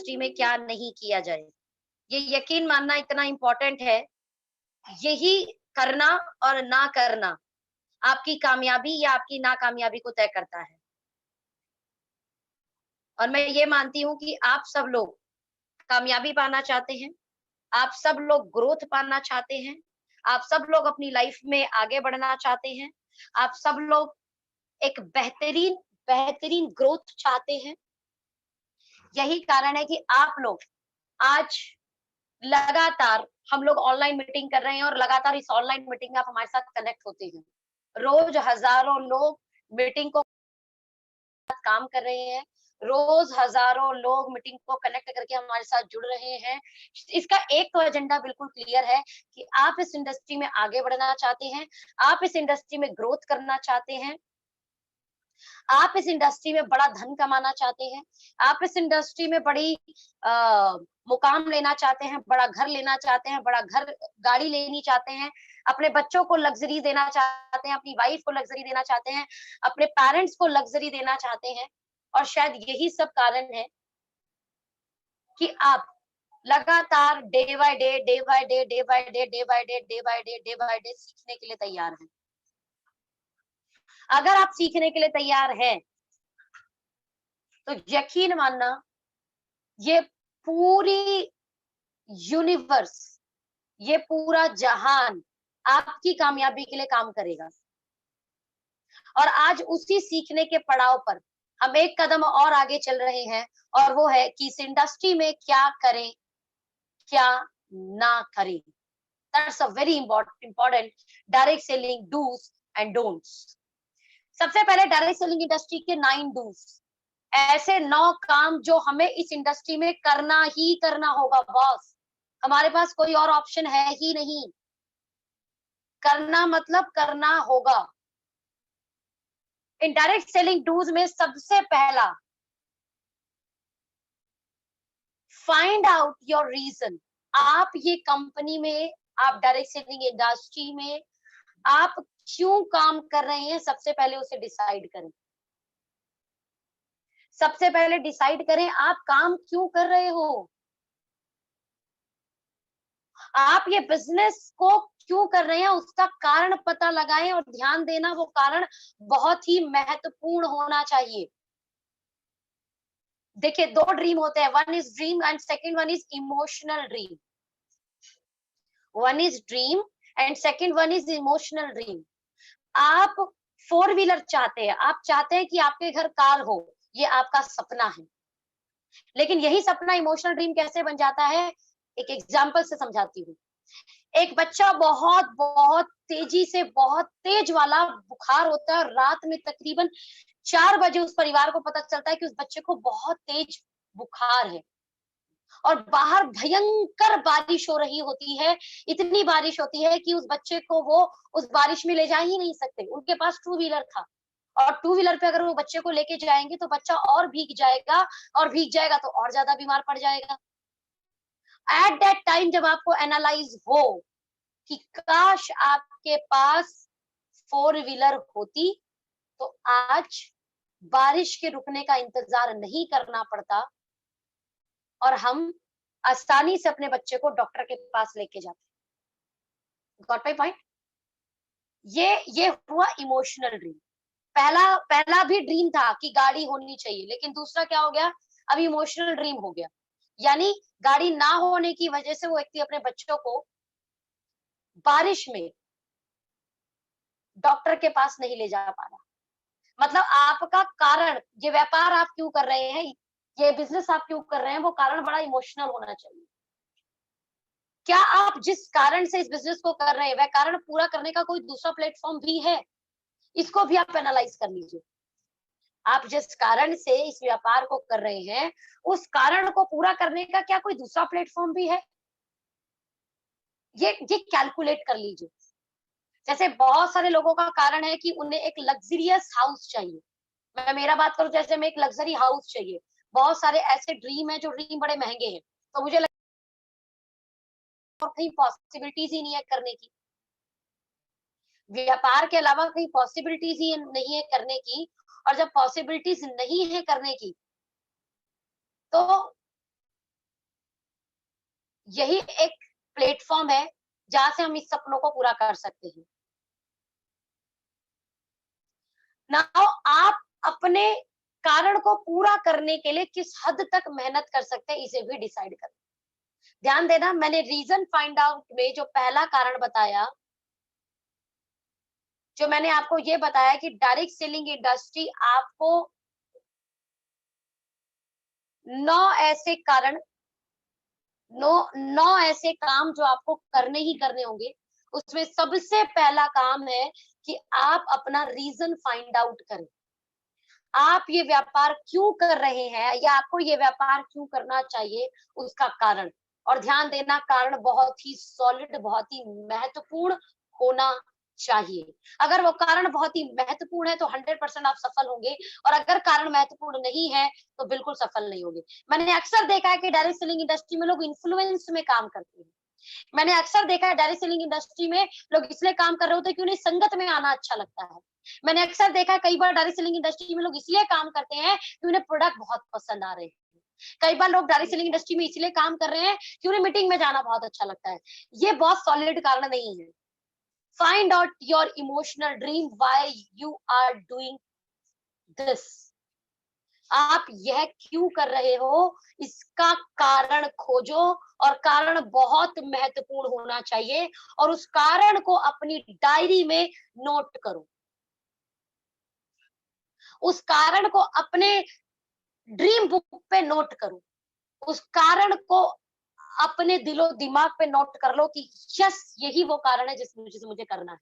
Industry में क्या नहीं किया जाए। ये यकीन मानना इतना इम्पोर्टेंट है, यही करना और ना करना आपकी कामयाबी या आपकी नाकामयाबी को तय करता है। और मैं ये मानती हूँ कि आप सब लोग कामयाबी पाना चाहते हैं, आप सब लोग ग्रोथ पाना चाहते हैं, आप सब लोग अपनी लाइफ में आगे बढ़ना चाहते हैं, आप सब लोग एक बेहतरीन बेहतरीन ग्रोथ चाहते हैं। यही कारण है कि आप लोग आज लगातार हम लोग ऑनलाइन मीटिंग कर रहे हैं और लगातार इस ऑनलाइन मीटिंग में आप हमारे साथ कनेक्ट होते हैं। रोज हजारों लोग मीटिंग को काम कर रहे हैं, रोज हजारों लोग मीटिंग को कनेक्ट करके हमारे साथ जुड़ रहे हैं। इसका एक तो एजेंडा बिल्कुल क्लियर है कि आप इस इंडस्ट्री में आगे बढ़ना चाहते हैं, आप इस इंडस्ट्री में ग्रोथ करना चाहते हैं, आप इस इंडस्ट्री में बड़ा धन कमाना चाहते हैं, आप इस इंडस्ट्री में बड़ी मुकाम लेना चाहते हैं, बड़ा घर लेना चाहते हैं, बड़ा घर गाड़ी लेनी चाहते हैं, अपने बच्चों को लग्जरी देना चाहते हैं, अपनी वाइफ को लग्जरी देना चाहते हैं, अपने पेरेंट्स को लग्जरी देना चाहते हैं। और शायद यही सब कारण है कि आप लगातार day by day day by day day by day day by day day by day day by day सीखने के लिए तैयार हैं। अगर आप सीखने के लिए तैयार हैं तो यकीन मानना, ये पूरी यूनिवर्स, ये पूरा जहान आपकी कामयाबी के लिए काम करेगा। और आज उसी सीखने के पड़ाव पर हम एक कदम और आगे चल रहे हैं, और वो है कि इस इंडस्ट्री में क्या करें, क्या ना करें। That's a very important direct selling dos and don'ts. सबसे पहले डायरेक्ट सेलिंग इंडस्ट्री के 9 डूज, ऐसे 9 काम जो हमें इस इंडस्ट्री में करना ही करना होगा बॉस। हमारे पास कोई और ऑप्शन है ही नहीं। करना मतलब करना होगा। इन डायरेक्ट सेलिंग डूज में सबसे पहला, फाइंड आउट योर रीजन। आप ये कंपनी में, आप डायरेक्ट सेलिंग इंडस्ट्री में आप क्यों काम कर रहे हैं, सबसे पहले उसे डिसाइड करें। सबसे पहले डिसाइड करें आप काम क्यों कर रहे हो। आप ये बिजनेस को क्यों कर रहे हैं, उसका कारण पता लगाएं, और ध्यान देना वो कारण बहुत ही महत्वपूर्ण होना चाहिए। देखिए, 2 ड्रीम होते हैं, one is dream and second one is emotional dream. One is dream and second one is emotional dream. आप 4 व्हीलर चाहते हैं, आप चाहते हैं कि आपके घर कार हो, ये आपका सपना है। लेकिन यही सपना इमोशनल ड्रीम कैसे बन जाता है, एक एग्जांपल से समझाती हूँ। एक बच्चा बहुत बहुत तेजी से, बहुत तेज वाला बुखार होता है, और रात में तकरीबन 4 बजे उस परिवार को पता चलता है कि उस बच्चे को बहुत तेज बुखार है, और बाहर भयंकर बारिश हो रही होती है। इतनी बारिश होती है कि उस बच्चे को वो उस बारिश में ले जा ही नहीं सकते। उनके पास 2 व्हीलर था, और 2 व्हीलर पे अगर वो बच्चे को लेके जाएंगे तो बच्चा और भीग जाएगा, और भीग जाएगा तो और ज्यादा बीमार पड़ जाएगा। एट दैट टाइम जब आपको एनालाइज हो कि काश आपके पास 4 व्हीलर होती, तो आज बारिश के रुकने का इंतजार नहीं करना पड़ता, और हम आसानी से अपने बच्चे को डॉक्टर के पास लेके जाते। Got my point? ये हुआ इमोशनल ड्रीम। पहला पहला भी ड्रीम था कि गाड़ी होनी चाहिए, लेकिन दूसरा क्या हो गया, अब इमोशनल ड्रीम हो गया। यानी गाड़ी ना होने की वजह से वो व्यक्ति अपने बच्चों को बारिश में डॉक्टर के पास नहीं ले जा पा रहा। मतलब आपका कारण, ये व्यापार आप क्यों कर रहे हैं, ये बिजनेस आप क्यों कर रहे हैं, वो कारण बड़ा इमोशनल होना चाहिए। क्या आप जिस कारण से इस बिजनेस को कर रहे हैं, वह कारण पूरा करने का कोई दूसरा प्लेटफॉर्म भी है, इसको भी आप एनालाइज कर लीजिए। आप जिस कारण से इस व्यापार को कर रहे हैं, उस कारण को पूरा करने का क्या कोई दूसरा प्लेटफॉर्म भी है, ये कैलकुलेट कर लीजिए। जैसे बहुत सारे लोगों का कारण है कि उन्हें एक लग्जरियस हाउस चाहिए। मैं मेरा बात करूं, जैसे मैं एक लग्जरी हाउस चाहिए। बहुत सारे ऐसे ड्रीम है जो ड्रीम बड़े महंगे हैं, तो मुझे और कहीं पॉसिबिलिटीज ही नहीं है करने की। व्यापार के अलावा कहीं पॉसिबिलिटीज ही नहीं है करने की, और जब पॉसिबिलिटीज नहीं है करने की, तो यही एक प्लेटफॉर्म है जहां से हम इस सपनों को पूरा कर सकते हैं। नाउ आप अपने कारण को पूरा करने के लिए किस हद तक मेहनत कर सकते हैं, इसे भी डिसाइड करें। ध्यान देना, मैंने रीजन फाइंड आउट में जो पहला कारण बताया, जो मैंने आपको ये बताया कि डायरेक्ट सेलिंग इंडस्ट्री आपको 9 ऐसे कारण, 9 ऐसे काम जो आपको करने ही करने होंगे, उसमें सबसे पहला काम है कि आप अपना रीजन फाइंड आउट करें। आप ये व्यापार क्यों कर रहे हैं या आपको ये व्यापार क्यों करना चाहिए, उसका कारण। और ध्यान देना, कारण बहुत ही सॉलिड, बहुत ही महत्वपूर्ण होना चाहिए। अगर वो कारण बहुत ही महत्वपूर्ण है तो 100% आप सफल होंगे, और अगर कारण महत्वपूर्ण नहीं है तो बिल्कुल सफल नहीं होंगे। मैंने अक्सर देखा है कि डायरेक्ट सेलिंग इंडस्ट्री में लोग इन्फ्लुएंस में काम करते हैं। मैंने अक्सर देखा है डायरेक्ट सेलिंग इंडस्ट्री में लोग इसलिए काम कर रहे होते हैं कि उन्हें संगत में आना अच्छा लगता है। मैंने अक्सर देखा है कई बार डायरेक्ट सेलिंग इंडस्ट्री में लोग इसलिए काम करते हैं कि उन्हें प्रोडक्ट बहुत पसंद आ रहे हैं। कई बार लोग डायरेक्ट सेलिंग इंडस्ट्री में इसलिए काम कर रहे हैं कि उन्हें मीटिंग में जाना बहुत अच्छा लगता है। ये बहुत सॉलिड कारण नहीं है। Find out your emotional dream, why you are doing this. आप यह क्यों कर रहे हो, इसका कारण खोजो, और कारण बहुत महत्वपूर्ण होना चाहिए, और उस कारण को अपनी डायरी में नोट करो। उस कारण को अपने ड्रीम बुक पे नोट करो। उस कारण को अपने दिलो दिमाग पे नोट कर लो कि यस, यही वो कारण है जिस वजह से मुझे करना है।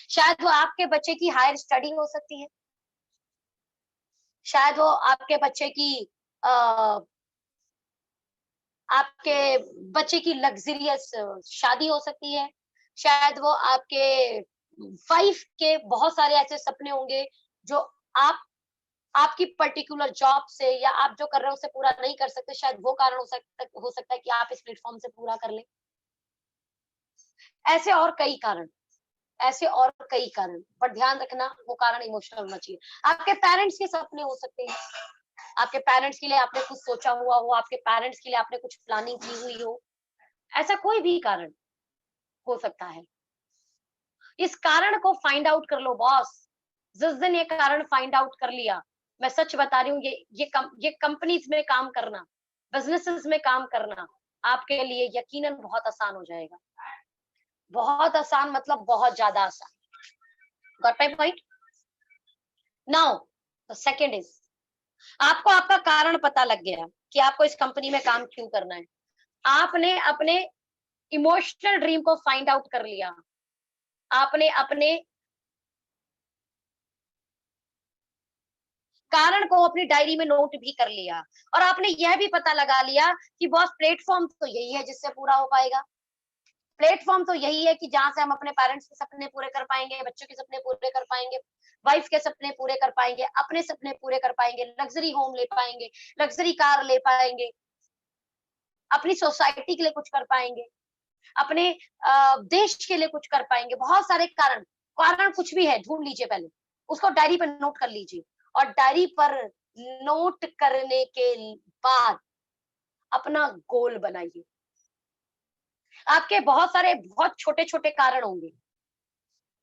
शायद वो आपके बच्चे की हायर स्टडी हो सकती है, शायद वो आपके बच्चे की आ, आपके बच्चे की लग्जरियस शादी हो सकती है, शायद वो आपके वाइफ के बहुत सारे ऐसे सपने होंगे जो आप आपकी पर्टिकुलर जॉब से या आप जो कर रहे हो उससे पूरा नहीं कर सकते। शायद वो कारण हो सकता है कि आप इस प्लेटफॉर्म से पूरा कर लें। ऐसे और कई कारण, ऐसे और कई कारण, पर ध्यान रखना वो कारण इमोशनल होना चाहिए। आपके पेरेंट्स के सपने हो सकते हैं, आपके पेरेंट्स के लिए आपने कुछ सोचा हुआ हो, आपके पेरेंट्स के लिए आपने कुछ प्लानिंग की हुई हो। ऐसा कोई भी कारण हो सकता है। इस कारण को फाइंड आउट कर लो बॉस। जिस दिन ये कारण फाइंड आउट कर लिया, मैं सच बता रही हूँ, ये कंपनीज में काम करना, बिजनेसेस में काम करना आपके लिए यकीनन बहुत आसान हो जाएगा। बहुत आसान मतलब बहुत ज्यादा आसान। Got my point? Now the second is, आपको आपका कारण पता लग गया कि आपको इस कंपनी में काम क्यों करना है। आपने अपने इमोशनल ड्रीम को फाइंड आउट कर लिया। आपने अपने कारण को अपनी डायरी में नोट भी कर लिया, और आपने यह भी पता लगा लिया कि बॉस प्लेटफॉर्म तो यही है जिससे पूरा हो पाएगा। प्लेटफॉर्म तो यही है कि जहां से हम अपने पेरेंट्स के सपने पूरे कर पाएंगे, बच्चों के सपने पूरे कर पाएंगे, वाइफ के सपने पूरे कर पाएंगे, अपने सपने पूरे कर पाएंगे, लग्जरी होम ले पाएंगे, लग्जरी कार ले पाएंगे, अपनी सोसाइटी के लिए कुछ कर पाएंगे, अपने देश के लिए कुछ कर पाएंगे। बहुत सारे कारण, कारण कुछ भी है ढूंढ लीजिए, पहले उसको डायरी पर नोट कर लीजिए, और डायरी पर नोट करने के बाद अपना गोल बनाइए। आपके बहुत सारे बहुत छोटे छोटे कारण होंगे।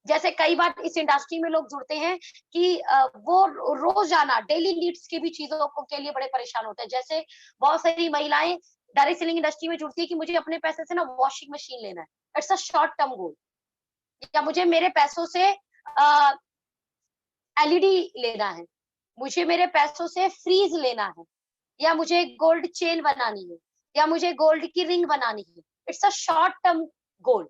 जैसे कई बार इस इंडस्ट्री में लोग जुड़ते हैं कि वो रोजाना डेली नीड्स की भी चीजों के लिए बड़े परेशान होते हैं। जैसे बहुत सारी महिलाएं डायरेक्ट सेलिंग इंडस्ट्री में जुड़ती है कि मुझे अपने पैसे से ना वॉशिंग मशीन लेना है, it's a short term goal. या मुझे मेरे पैसों से एलईडी लेना है, मुझे मेरे पैसों से फ्रीज लेना है, या मुझे गोल्ड चेन बनानी है, या मुझे गोल्ड की रिंग बनानी है। It's a short term goal.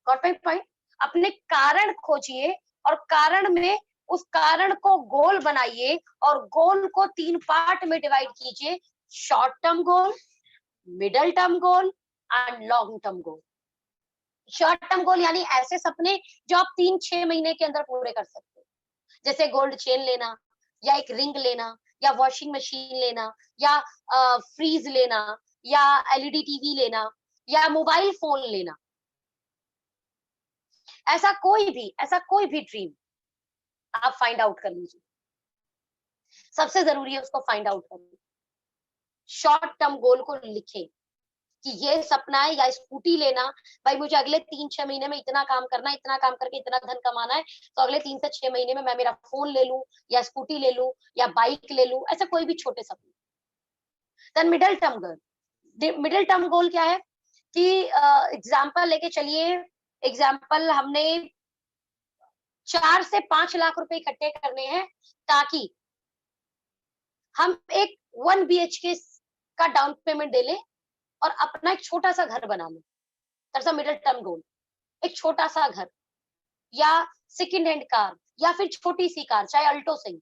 Got my point? अपने कारण खोजिए, और कारण में उस कारण को गोल बनाइए, और गोल को 3 पार्ट में डिवाइड कीजिए: short term goal, middle term goal and long term goal. Short term goal यानी ऐसे सपने जो आप 3-6 महीने के अंदर पूरे कर सकते हो, जैसे गोल्ड चेन लेना, या एक रिंग लेना, या वॉशिंग मशीन लेना, या फ्रीज लेना, या एलईडी टीवी लेना, या मोबाइल फोन लेना। ऐसा कोई भी ड्रीम आप फाइंड आउट कर लीजिए। सबसे जरूरी है उसको फाइंड आउट करना। शॉर्ट टर्म गोल को लिखें कि ये सपना है या स्कूटी लेना, भाई मुझे अगले 3-6 महीने में इतना काम करना है, इतना काम करके इतना धन कमाना है, तो अगले 3 से 6 महीने में मैं मेरा फोन ले लूं या स्कूटी ले लूं या बाइक ले लूं, ऐसा कोई भी छोटे सपने। Then middle term goal, middle term goal क्या है कि एग्जाम्पल लेके चलिए, एग्जाम्पल हमने 4 से 5 लाख रुपए इकट्ठे करने हैं ताकि हम एक 1 BHK का डाउन पेमेंट दे लें और अपना एक छोटा सा घर बना लें। दैट्स अ मिडिल टर्म गोल। एक छोटा सा घर या सेकंड हैंड कार या फिर छोटी सी कार, चाहे अल्टो सही,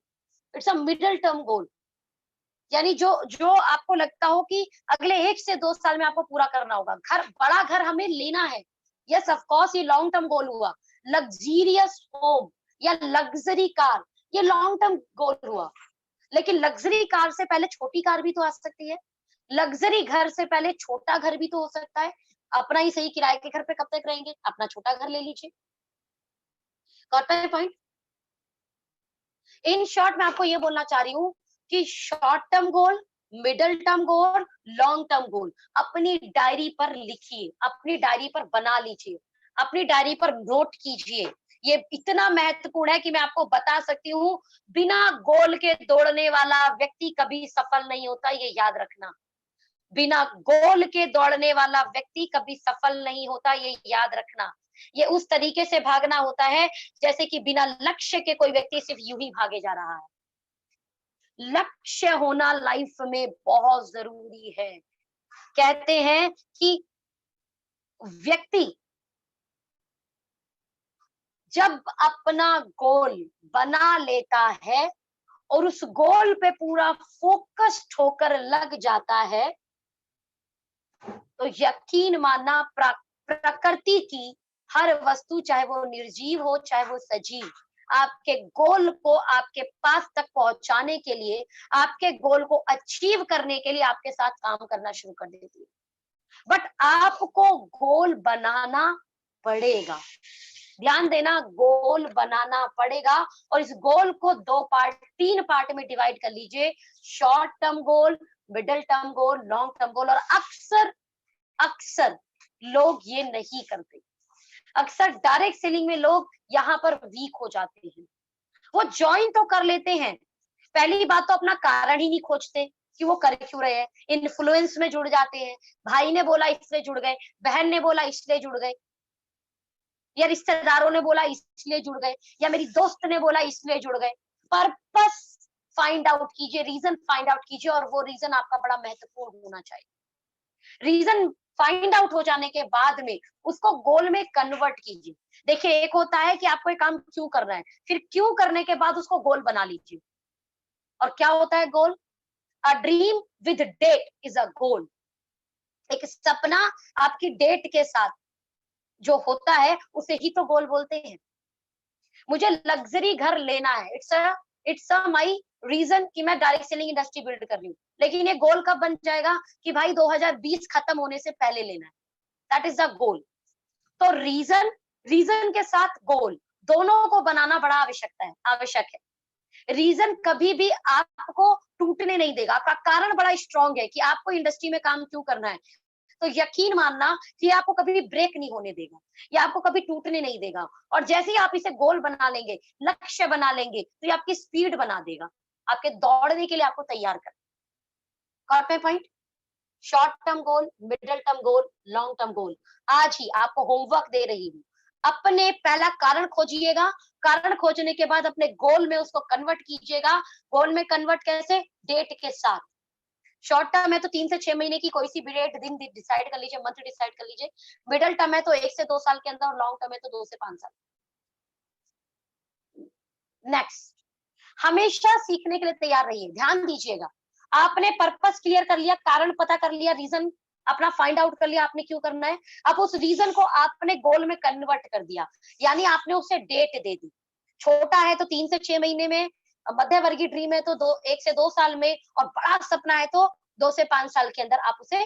इट्स अ मिडिल टर्म गोल। यानी जो जो आपको लगता हो कि अगले 1 से 2 साल में आपको पूरा करना होगा। घर, बड़ा घर हमें लेना है, यस ऑफ कोर्स ये लॉन्ग टर्म गोल हुआ। लग्जरियस होम या लग्जरी कार, ये लॉन्ग टर्म गोल हुआ। लेकिन लग्जरी कार से पहले छोटी कार भी तो आ सकती है, लग्जरी घर से पहले छोटा घर भी तो हो सकता है। अपना ही सही, किराए के घर पे कब तक रहेंगे, अपना छोटा घर ले लीजिए। Got my point? In short मैं आपको ये बोलना चाह रही हूँ कि short term goal, middle term गोल, लॉन्ग टर्म गोल अपनी डायरी पर लिखिए, अपनी डायरी पर बना लीजिए, अपनी डायरी पर नोट कीजिए। ये इतना महत्वपूर्ण है कि मैं आपको बता सकती हूँ, बिना गोल के दौड़ने वाला व्यक्ति कभी सफल नहीं होता, ये याद रखना। बिना गोल के दौड़ने वाला व्यक्ति कभी सफल नहीं होता, ये याद रखना। ये उस तरीके से भागना होता है जैसे कि बिना लक्ष्य के कोई व्यक्ति सिर्फ यूं ही भागे जा रहा है। लक्ष्य होना लाइफ में बहुत जरूरी है। कहते हैं कि व्यक्ति जब अपना गोल बना लेता है और उस गोल पे पूरा फोकस्ड होकर लग जाता है, तो यकीन मानना प्रकृति की हर वस्तु, चाहे वो निर्जीव हो चाहे वो सजीव, आपके गोल को आपके पास तक पहुंचाने के लिए, आपके गोल को अचीव करने के लिए आपके साथ काम करना शुरू कर देती है। बट आपको गोल बनाना पड़ेगा। ध्यान देना, गोल बनाना पड़ेगा। और इस गोल को 3 पार्ट में डिवाइड कर लीजिए, short term goal, middle term गोल, लॉन्ग टर्म गोल। और अक्सर अक्सर लोग ये नहीं करते। अक्सर डायरेक्ट सेलिंग में लोग यहाँ पर वीक हो जाते हैं। वो ज्वाइन तो कर लेते हैं, पहली बात तो अपना कारण ही नहीं खोजते कि वो कर क्यों रहे हैं, इन्फ्लुएंस में जुड़ जाते हैं। भाई ने बोला इसलिए जुड़ गए, बहन ने बोला इसलिए जुड़ गए, या रिश्तेदारों ने बोला इसलिए जुड़ गए, या मेरी दोस्त ने बोला इसलिए जुड़ गए। पर्पस फाइंड आउट कीजिए, रीजन फाइंड आउट कीजिए, और वो रीजन आपका बड़ा महत्वपूर्ण होना चाहिए। रीजन फाइंड आउट हो जाने के बाद में उसको गोल में कन्वर्ट कीजिए। देखिए, एक होता है कि आपको एक काम क्यों करना है, फिर क्यों करने के बाद उसको गोल बना लीजिए। और क्या होता है goal? A dream with date is a goal. एक सपना आपकी डेट के साथ जो होता है उसे ही तो गोल बोलते हैं। मुझे लग्जरी घर लेना है, इट्स अ माई रीजन कि मैं डायरेक्ट सेलिंग इंडस्ट्री बिल्ड कर रही हूँ। लेकिन ये गोल कब बन जाएगा कि भाई 2020 खत्म होने से पहले लेना है। That is the goal. तो रीजन के साथ गोल दोनों को बनाना बड़ा आवश्यक है। रीजन कभी भी आपको टूटने नहीं देगा। आपका कारण बड़ा स्ट्रांग है कि आपको इंडस्ट्री में काम क्यों करना है, तो यकीन मानना कि आपको कभी भी ब्रेक नहीं होने देगा, या आपको कभी टूटने नहीं देगा। और जैसे ही आप इसे गोल बना लेंगे, लक्ष्य बना लेंगे, तो ये आपकी स्पीड बना देगा, आपके दौड़ने के लिए आपको तैयार कर। Got my point? Short term goal, middle term goal, long term goal. आज ही आपको होमवर्क दे रही हूँ, अपने पहला कारण खोजिएगा, कारण खोजने के बाद अपने गोल में उसको कन्वर्ट कीजिएगा। गोल में कन्वर्ट कैसे? डेट के साथ। शॉर्ट टर्म है तो 3 से 6 महीने की कोई सी भी डेट, दिन डिसाइड कर लीजिए, मंथ डिसाइड कर लीजिए। मिडिल टर्म है तो 1 से 2 साल के अंदर, और लॉन्ग टर्म है तो 2 से 5 साल। नेक्स्ट, हमेशा सीखने के लिए तैयार रहिए। ध्यान दीजिएगा, आपने पर्पस क्लियर कर लिया, कारण पता कर लिया, रीजन अपना फाइंड आउट कर लिया आपने क्यों करना है। अब उस रीजन को आपने गोल में कन्वर्ट कर दिया, यानी आपने उसे डेट दे दी। छोटा है तो 3 से 6 महीने में, मध्य वर्गीय ड्रीम है तो 1 से 2 साल में, और बड़ा सपना है तो 2 से 5 साल के अंदर आप उसे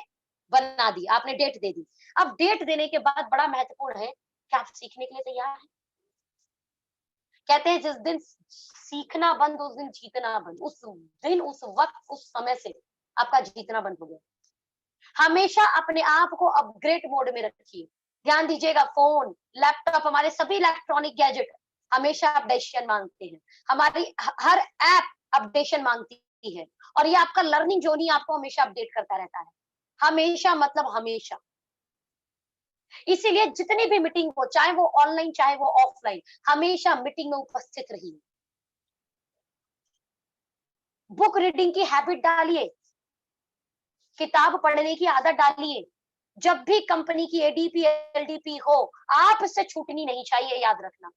बना दी, आपने डेट दे दी। अब डेट देने के बाद बड़ा महत्वपूर्ण है कि आप सीखने के लिए तैयार हैं। कहते हैं जिस दिन सीखना बंद उस दिन जीतना बंद। उस दिन, उस वक्त, उस समय से आपका जीतना बंद हो गया। हमेशा अपने आप को अपग्रेड मोड में रखिए। ध्यान दीजिएगा, फोन, लैपटॉप, हमारे सभी इलेक्ट्रॉनिक गैजेट हमेशा अपडेशन मांगते हैं। हमारी हर ऐप अपडेशन मांगती है, और ये आपका लर्निंग जोन ही आपको हमेशा अपडेट करता रहता है। हमेशा मतलब हमेशा। इसीलिए जितनी भी मीटिंग हो, चाहे वो ऑनलाइन चाहे वो ऑफलाइन, हमेशा मीटिंग में उपस्थित रहिए। बुक रीडिंग की हैबिट डालिए, किताब पढ़ने की आदत डालिए। जब भी कंपनी की एडीपी एलडीपी हो, आपसे छूटनी नहीं चाहिए, याद रखना।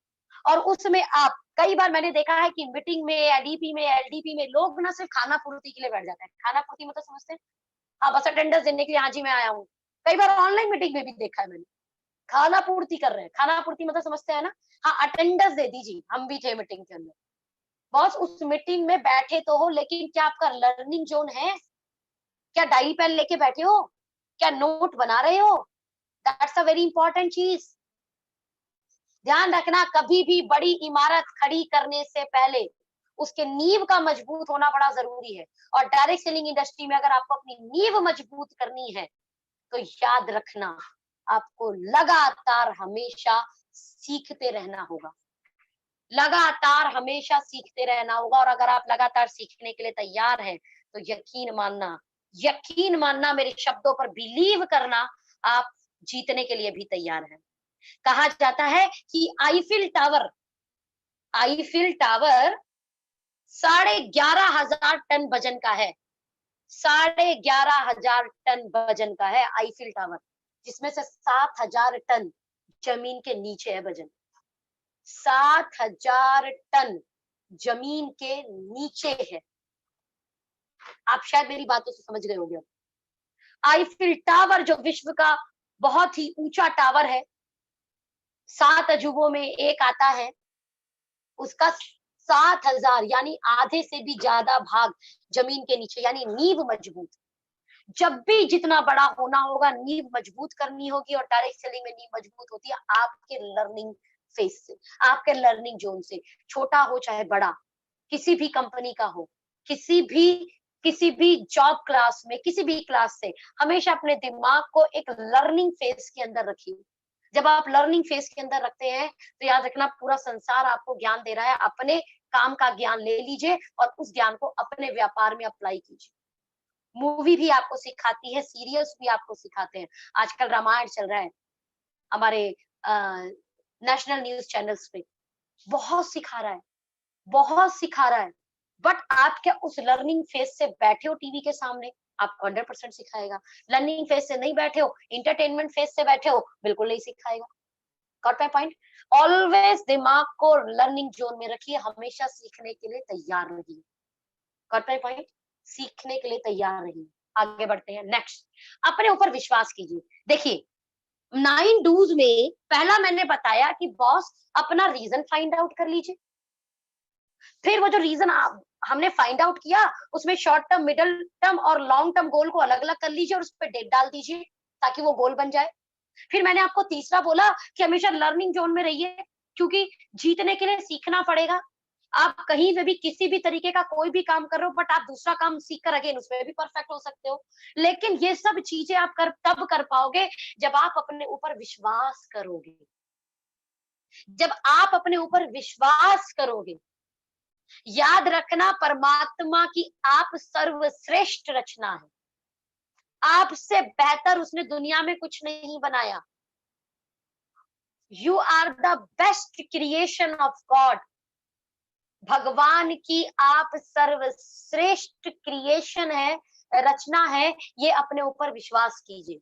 और उसमें आप, कई बार मैंने देखा है कि मीटिंग में, एडीपी में, एलडीपी में लोग ना सिर्फ खाना पूर्ति के लिए बैठ जाते हैं। खाना पूर्ति मतलब समझते हैं? हाँ, बस अटेंडेंस देने के लिए, हाँ जी मैं आया हूँ। कई बार ऑनलाइन मीटिंग में भी देखा है मैंने, खाना पूर्ति कर रहे हैं। खाना पूर्ति मतलब समझते हैं ना? हाँ, अटेंडेंस दे दीजिए। हम भी थे मीटिंग के अंदर। बॉस, उस मीटिंग में बैठे तो हो, लेकिन क्या आपका लर्निंग जोन है? क्या डायरी पेन लेके बैठे हो? क्या नोट बना रहे हो? दैट्स अ वेरी इंपॉर्टेंट चीज। ध्यान रखना, कभी भी बड़ी इमारत खड़ी करने से पहले उसके नींव का मजबूत होना बड़ा जरूरी है। और डायरेक्ट सेलिंग इंडस्ट्री में अगर आपको अपनी नींव मजबूत करनी है, तो याद रखना, आपको लगातार हमेशा सीखते रहना होगा। लगातार हमेशा सीखते रहना होगा। और अगर आप लगातार सीखने के लिए तैयार हैं, तो यकीन मानना, मेरे शब्दों पर बिलीव करना, आप जीतने के लिए भी तैयार हैं। कहा जाता है कि आईफिल टावर 11,500 टन वजन का है। 11,500 टन वजन का है आईफिल टावर, जिसमें से 7,000 टन जमीन के नीचे है वजन। 7,000 टन जमीन के नीचे है। आप शायद मेरी बातों से समझ गए होंगे। आईफिल टावर जो विश्व का बहुत ही ऊंचा टावर है, 7 अजूबों में एक आता है, उसका 7,000 यानी आधे से भी ज्यादा भाग जमीन के नीचे, यानी नींव मजबूत। जब भी जितना बड़ा होना होगा, नींव मजबूत करनी होगी। और डायरेक्ट सेलिंग में नींव मजबूत होती है आपके लर्निंग फेज से, आपके लर्निंग जोन से। छोटा हो चाहे बड़ा, किसी भी कंपनी का हो, किसी भी जॉब क्लास में, किसी भी क्लास से, हमेशा अपने दिमाग को एक लर्निंग फेज के अंदर रखिए। जब आप लर्निंग फेज के अंदर रखते हैं, तो याद रखना, पूरा संसार आपको ज्ञान दे रहा है। अपने काम का ज्ञान ले लीजिए और उस ज्ञान को अपने व्यापार में अप्लाई कीजिए। मूवी भी आपको सिखाती है, सीरियल्स भी आपको सिखाते हैं। आजकल रामायण चल रहा है हमारे नेशनल न्यूज चैनल्स पे, बहुत सिखा रहा है, बहुत सिखा रहा है। बट आप क्या उस लर्निंग फेज से बैठे हो टीवी के सामने? आपको 100% सिखाएगा। लर्निंग फेज से नहीं बैठे हो, इंटरटेनमेंट फेज से बैठे हो, बिल्कुल नहीं सिखाएगा। Got my point? ऑलवेज दिमाग को लर्निंग जोन में रखिए, हमेशा सीखने के लिए तैयार रहिए। Got my point? सीखने के लिए तैयार रहिए। आगे बढ़ते हैं। नेक्स्ट, अपने ऊपर विश्वास कीजिए। देखिए, 9 डूज में पहला मैंने बताया कि बॉस, अपना रीजन फाइंड आउट कर लीजिए। फिर वो जो रीजन हमने फाइंड आउट किया, उसमें शॉर्ट टर्म, मिडिल टर्म और लॉन्ग टर्म गोल को अलग अलग कर लीजिए और उस पर डेट डाल दीजिए, ताकि वो गोल बन जाए। फिर मैंने आपको तीसरा बोला कि हमेशा लर्निंग जोन में रहिए, क्योंकि जीतने के लिए सीखना पड़ेगा। आप कहीं पे भी किसी भी तरीके का कोई भी काम कर रहे हो, बट आप दूसरा काम सीख कर अगेन उसमें भी परफेक्ट हो सकते हो। लेकिन ये सब चीजें आप तब कर पाओगे जब आप अपने ऊपर विश्वास करोगे। जब आप अपने ऊपर विश्वास करोगे, याद रखना, परमात्मा की आप सर्वश्रेष्ठ रचना है। आपसे बेहतर उसने दुनिया में कुछ नहीं बनाया। You are the best creation of God. भगवान की आप सर्वश्रेष्ठ क्रिएशन है, रचना है। ये अपने ऊपर विश्वास कीजिए।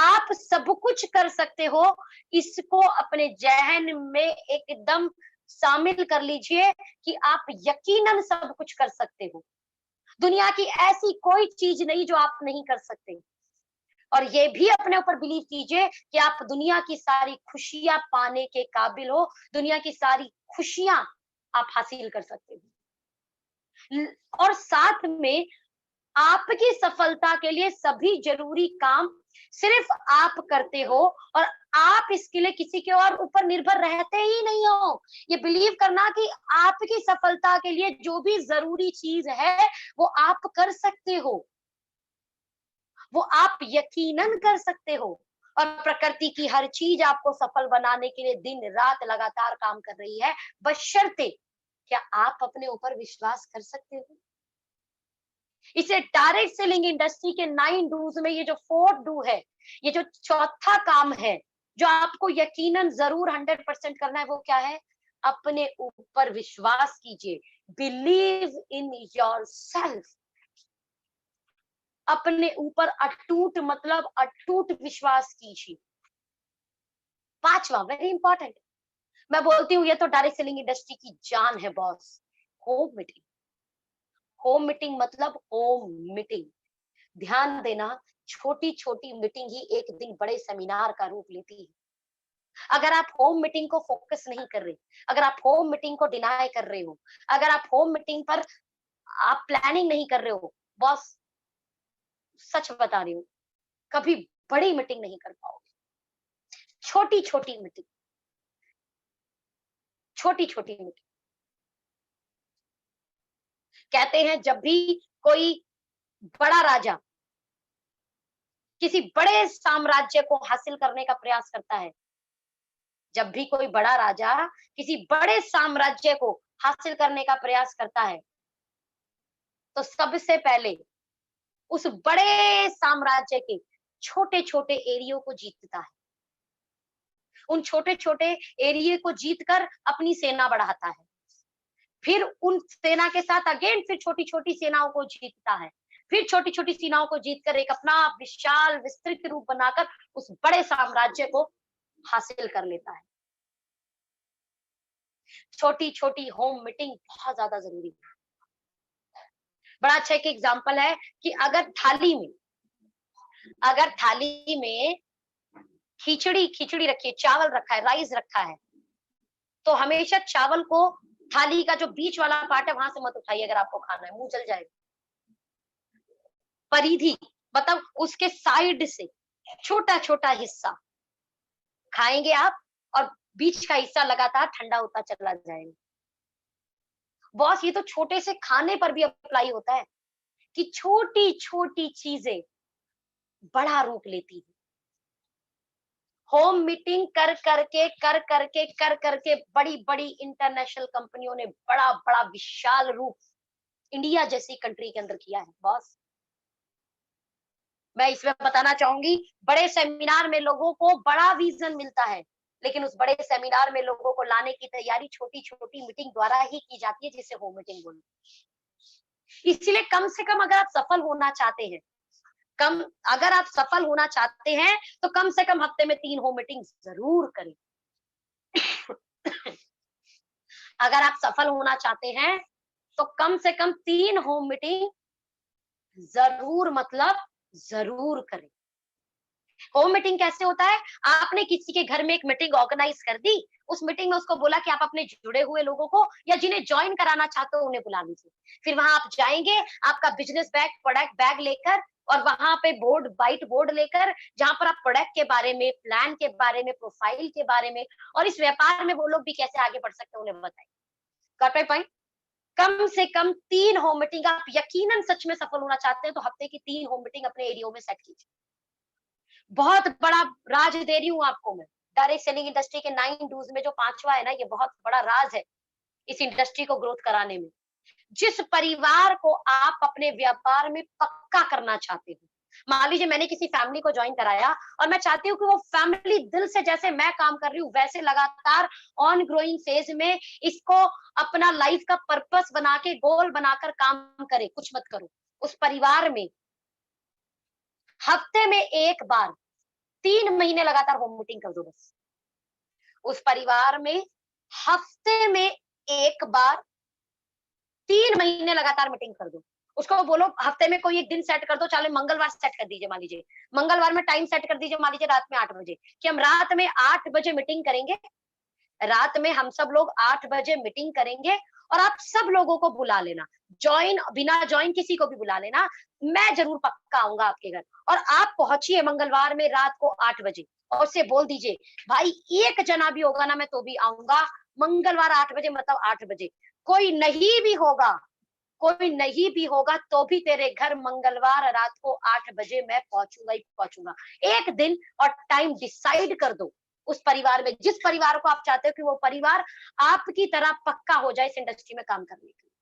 आप सब कुछ कर सकते हो, इसको अपने जहन में एकदम शामिल कर लीजिए कि आप यकीनन सब कुछ कर सकते हो। दुनिया की ऐसी कोई चीज नहीं जो आप नहीं कर सकते। और ये भी अपने ऊपर बिलीव कीजिए कि आप दुनिया की सारी खुशियां पाने के काबिल हो। दुनिया की सारी खुशियां आप हासिल कर सकते हो। और साथ में आपकी सफलता के लिए सभी जरूरी काम सिर्फ आप करते हो, और आप इसके लिए किसी के और ऊपर निर्भर रहते ही नहीं हो। ये बिलीव करना कि आपकी सफलता के लिए जो भी जरूरी चीज है, वो आप कर सकते हो। वो आप यकीनन कर सकते हो। और प्रकृति की हर चीज आपको सफल बनाने के लिए दिन रात लगातार काम कर रही है, बशर्ते क्या आप अपने ऊपर विश्वास कर सकते हो। इसे डायरेक्ट सेलिंग इंडस्ट्री के 9 डूज में ये जो 4th डू है, ये जो चौथा काम है जो आपको यकीनन जरूर 100% करना है, वो क्या है? अपने ऊपर विश्वास कीजिए। Believe in your self. अपने ऊपर अटूट मतलब अटूट विश्वास कीजिए। पांचवा वेरी इंपॉर्टेंट, मैं बोलती हूँ ये तो डायरेक्ट सेलिंग इंडस्ट्री की जान है boss, home meeting. Home meeting मतलब होम मीटिंग। ध्यान देना, छोटी छोटी मीटिंग ही एक दिन बड़े सेमिनार का रूप लेती है। अगर आप होम मीटिंग को फोकस नहीं कर रहे, अगर आप होम मीटिंग को डिनाई कर रहे हो, अगर आप होम मीटिंग पर आप प्लानिंग नहीं कर रहे हो, बॉस सच बता रही हूँ, कभी बड़ी मीटिंग नहीं कर पाओगे। छोटी छोटी मीटिंग, छोटी छोटी मीटिंग। कहते हैं जब भी कोई बड़ा राजा किसी बड़े साम्राज्य को हासिल करने का प्रयास करता है, जब भी कोई बड़ा राजा किसी बड़े साम्राज्य को हासिल करने का प्रयास करता है, तो सबसे पहले उस बड़े साम्राज्य के छोटे छोटे एरियो को जीतता है। उन छोटे छोटे एरिया को जीतकर अपनी सेना बढ़ाता है, फिर उन सेना के साथ अगेन फिर छोटी छोटी सेनाओं को जीतता है, फिर छोटी छोटी सेनाओं को जीतकर एक अपना विशाल विस्तृत रूप बनाकर उस बड़े साम्राज्य को हासिल कर लेता है। छोटी छोटी होम मीटिंग बहुत ज्यादा जरूरी है। बड़ा अच्छा एक एग्जांपल है कि अगर थाली में खिचड़ी खिचड़ी रखी है, चावल रखा है, राइस रखा है, तो हमेशा चावल को थाली का जो बीच वाला पार्ट है वहां से मत उठाइए। अगर आपको खाना है, मुंह जल जाएगा। परिधि मतलब उसके साइड से छोटा छोटा हिस्सा खाएंगे आप, और बीच का हिस्सा लगातार ठंडा होता चला जाएगा। बॉस ये तो छोटे से खाने पर भी अप्लाई होता है कि छोटी छोटी चीजें बड़ा रूप लेती है। होम मीटिंग कर करके बड़ी बड़ी इंटरनेशनल कंपनियों ने बड़ा बड़ा विशाल रूप इंडिया जैसी कंट्री के अंदर किया है बॉस। मैं इसमें बताना चाहूंगी, बड़े सेमिनार में लोगों को बड़ा विजन मिलता है, लेकिन उस बड़े सेमिनार में लोगों को लाने की तैयारी छोटी छोटी मीटिंग द्वारा ही की जाती है, जिसे होम मीटिंग बोलते हैं। इसीलिए कम से कम अगर आप सफल होना चाहते हैं, अगर आप सफल होना चाहते हैं तो कम से कम हफ्ते में 3 होम मीटिंग जरूर करें। अगर आप सफल होना चाहते हैं तो कम से कम 3 होम मीटिंग जरूर मतलब जरूर करें। होम मीटिंग कैसे होता है? आपने किसी के घर में एक मीटिंग ऑर्गेनाइज कर दी, उस मीटिंग में उसको बोला कि आप अपने जुड़े हुए लोगों को या जिन्हें ज्वाइन कराना चाहते हो उन्हें बुला लीजिए। फिर वहां आप जाएंगे आपका बिजनेस बैग, प्रोडक्ट बैग लेकर, और वहां पे बोर्ड, व्हाइट बोर्ड लेकर, जहां पर आप प्रोडक्ट के बारे में, प्लान के बारे में, प्रोफाइल के बारे में और इस व्यापार में वो लोग भी कैसे आगे बढ़ सकते हैं उन्हें बताएं। Got my point? कम से कम 3 होम मीटिंग आप यकीनन सच में सफल होना चाहते हैं तो हफ्ते की 3 होम मीटिंग अपने एरिया में सेट कीजिए। बहुत बड़ा राज दे रही हूँ आपको मैं। डायरेक्ट सेलिंग इंडस्ट्री के 9 डूज में जो पांचवा है ना, ये बहुत बड़ा राज है इस इंडस्ट्री को ग्रोथ कराने में। जिस परिवार को आप अपने व्यापार में पक्का करना चाहते हो, मान लीजिए मैंने किसी फैमिली को ज्वाइन कराया और मैं चाहती हूँ कि वो फैमिली दिल से जैसे मैं काम कर रही हूँ वैसे लगातार ऑन ग्रोइंग फेज में इसको अपना लाइफ का पर्पस बना के, गोल बनाकर काम करे, कुछ मत करो। उस परिवार में हफ्ते में एक बार 3 महीने लगातार होम मीटिंग कर दो बस। उस परिवार में हफ्ते में एक बार 3 महीने लगातार मीटिंग कर दो। उसको बोलो हफ्ते में कोई एक दिन सेट कर दो, चाहे मंगलवार सेट कर दीजिए, मान लीजिए मंगलवार में टाइम सेट कर दीजिए, मान लीजिए रात में 8 बजे, कि हम रात में 8 बजे मीटिंग करेंगे। रात में हम सब लोग 8 बजे मीटिंग करेंगे और आप सब लोगों को बुला लेना, ज्वाइन बिना ज्वाइन किसी को भी बुला लेना। मैं जरूर पक्का आऊंगा आपके घर, और आप पहुंचिए मंगलवार में रात को 8 बजे और उससे बोल दीजिए भाई एक जना भी होगा ना मैं तो भी आऊंगा मंगलवार 8 बजे, मतलब 8 बजे। कोई नहीं भी होगा कोई नहीं भी होगा तो भी तेरे घर मंगलवार रात को 8 बजे मैं पहुंचूंगा ही पहुंचूंगा। एक दिन और टाइम डिसाइड कर दो उस परिवार में, जिस परिवार को आप चाहते हो कि वो परिवार आपकी तरह पक्का हो जाए इस इंडस्ट्री में काम करने के लिए।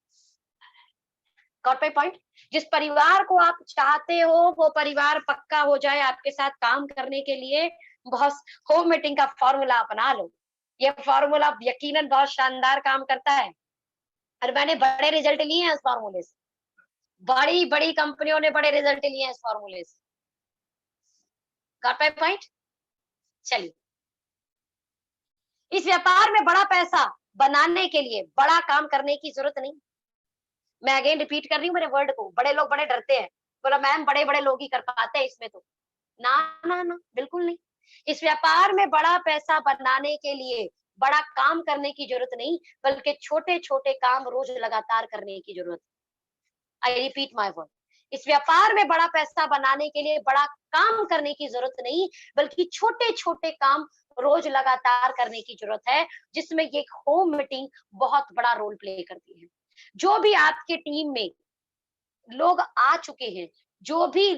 Got my point? जिस परिवार को आप चाहते हो वो परिवार पक्का हो जाए आपके साथ काम करने के लिए, बहुत होम मीटिंग का फॉर्मूला अपना लो। ये फॉर्मूला यकीनन बहुत शानदार काम करता है और मैंने बड़े रिजल्ट लिए हैं इस फॉर्मूले से। बड़ी बड़ी कंपनियों ने बड़े रिजल्ट लिए हैं इस फॉर्मूले से। Got my point? चलिए, इस व्यापार में बड़ा पैसा बनाने के लिए बड़ा काम करने की जरूरत नहीं। मैं अगेन रिपीट कर रही हूँ मेरे वर्ड को। बड़े लोग बड़े डरते हैं, बोला मैम बड़े बड़े लोग ही कर पाते हैं इसमें तो। ना ना ना, बिल्कुल नहीं। इस व्यापार में बड़ा पैसा बनाने के लिए बड़ा काम करने की जरूरत नहीं, बल्कि छोटे छोटे काम रोज लगातार करने की जरूरत। I repeat my word. इस व्यापार में बड़ा पैसा बनाने के लिए बड़ा काम करने की जरूरत नहीं, बल्कि छोटे छोटे काम रोज लगातार करने की जरूरत है, जिसमें ये होम मीटिंग बहुत बड़ा रोल प्ले करती है। जो भी आपके टीम में लोग आ चुके हैं, जो भी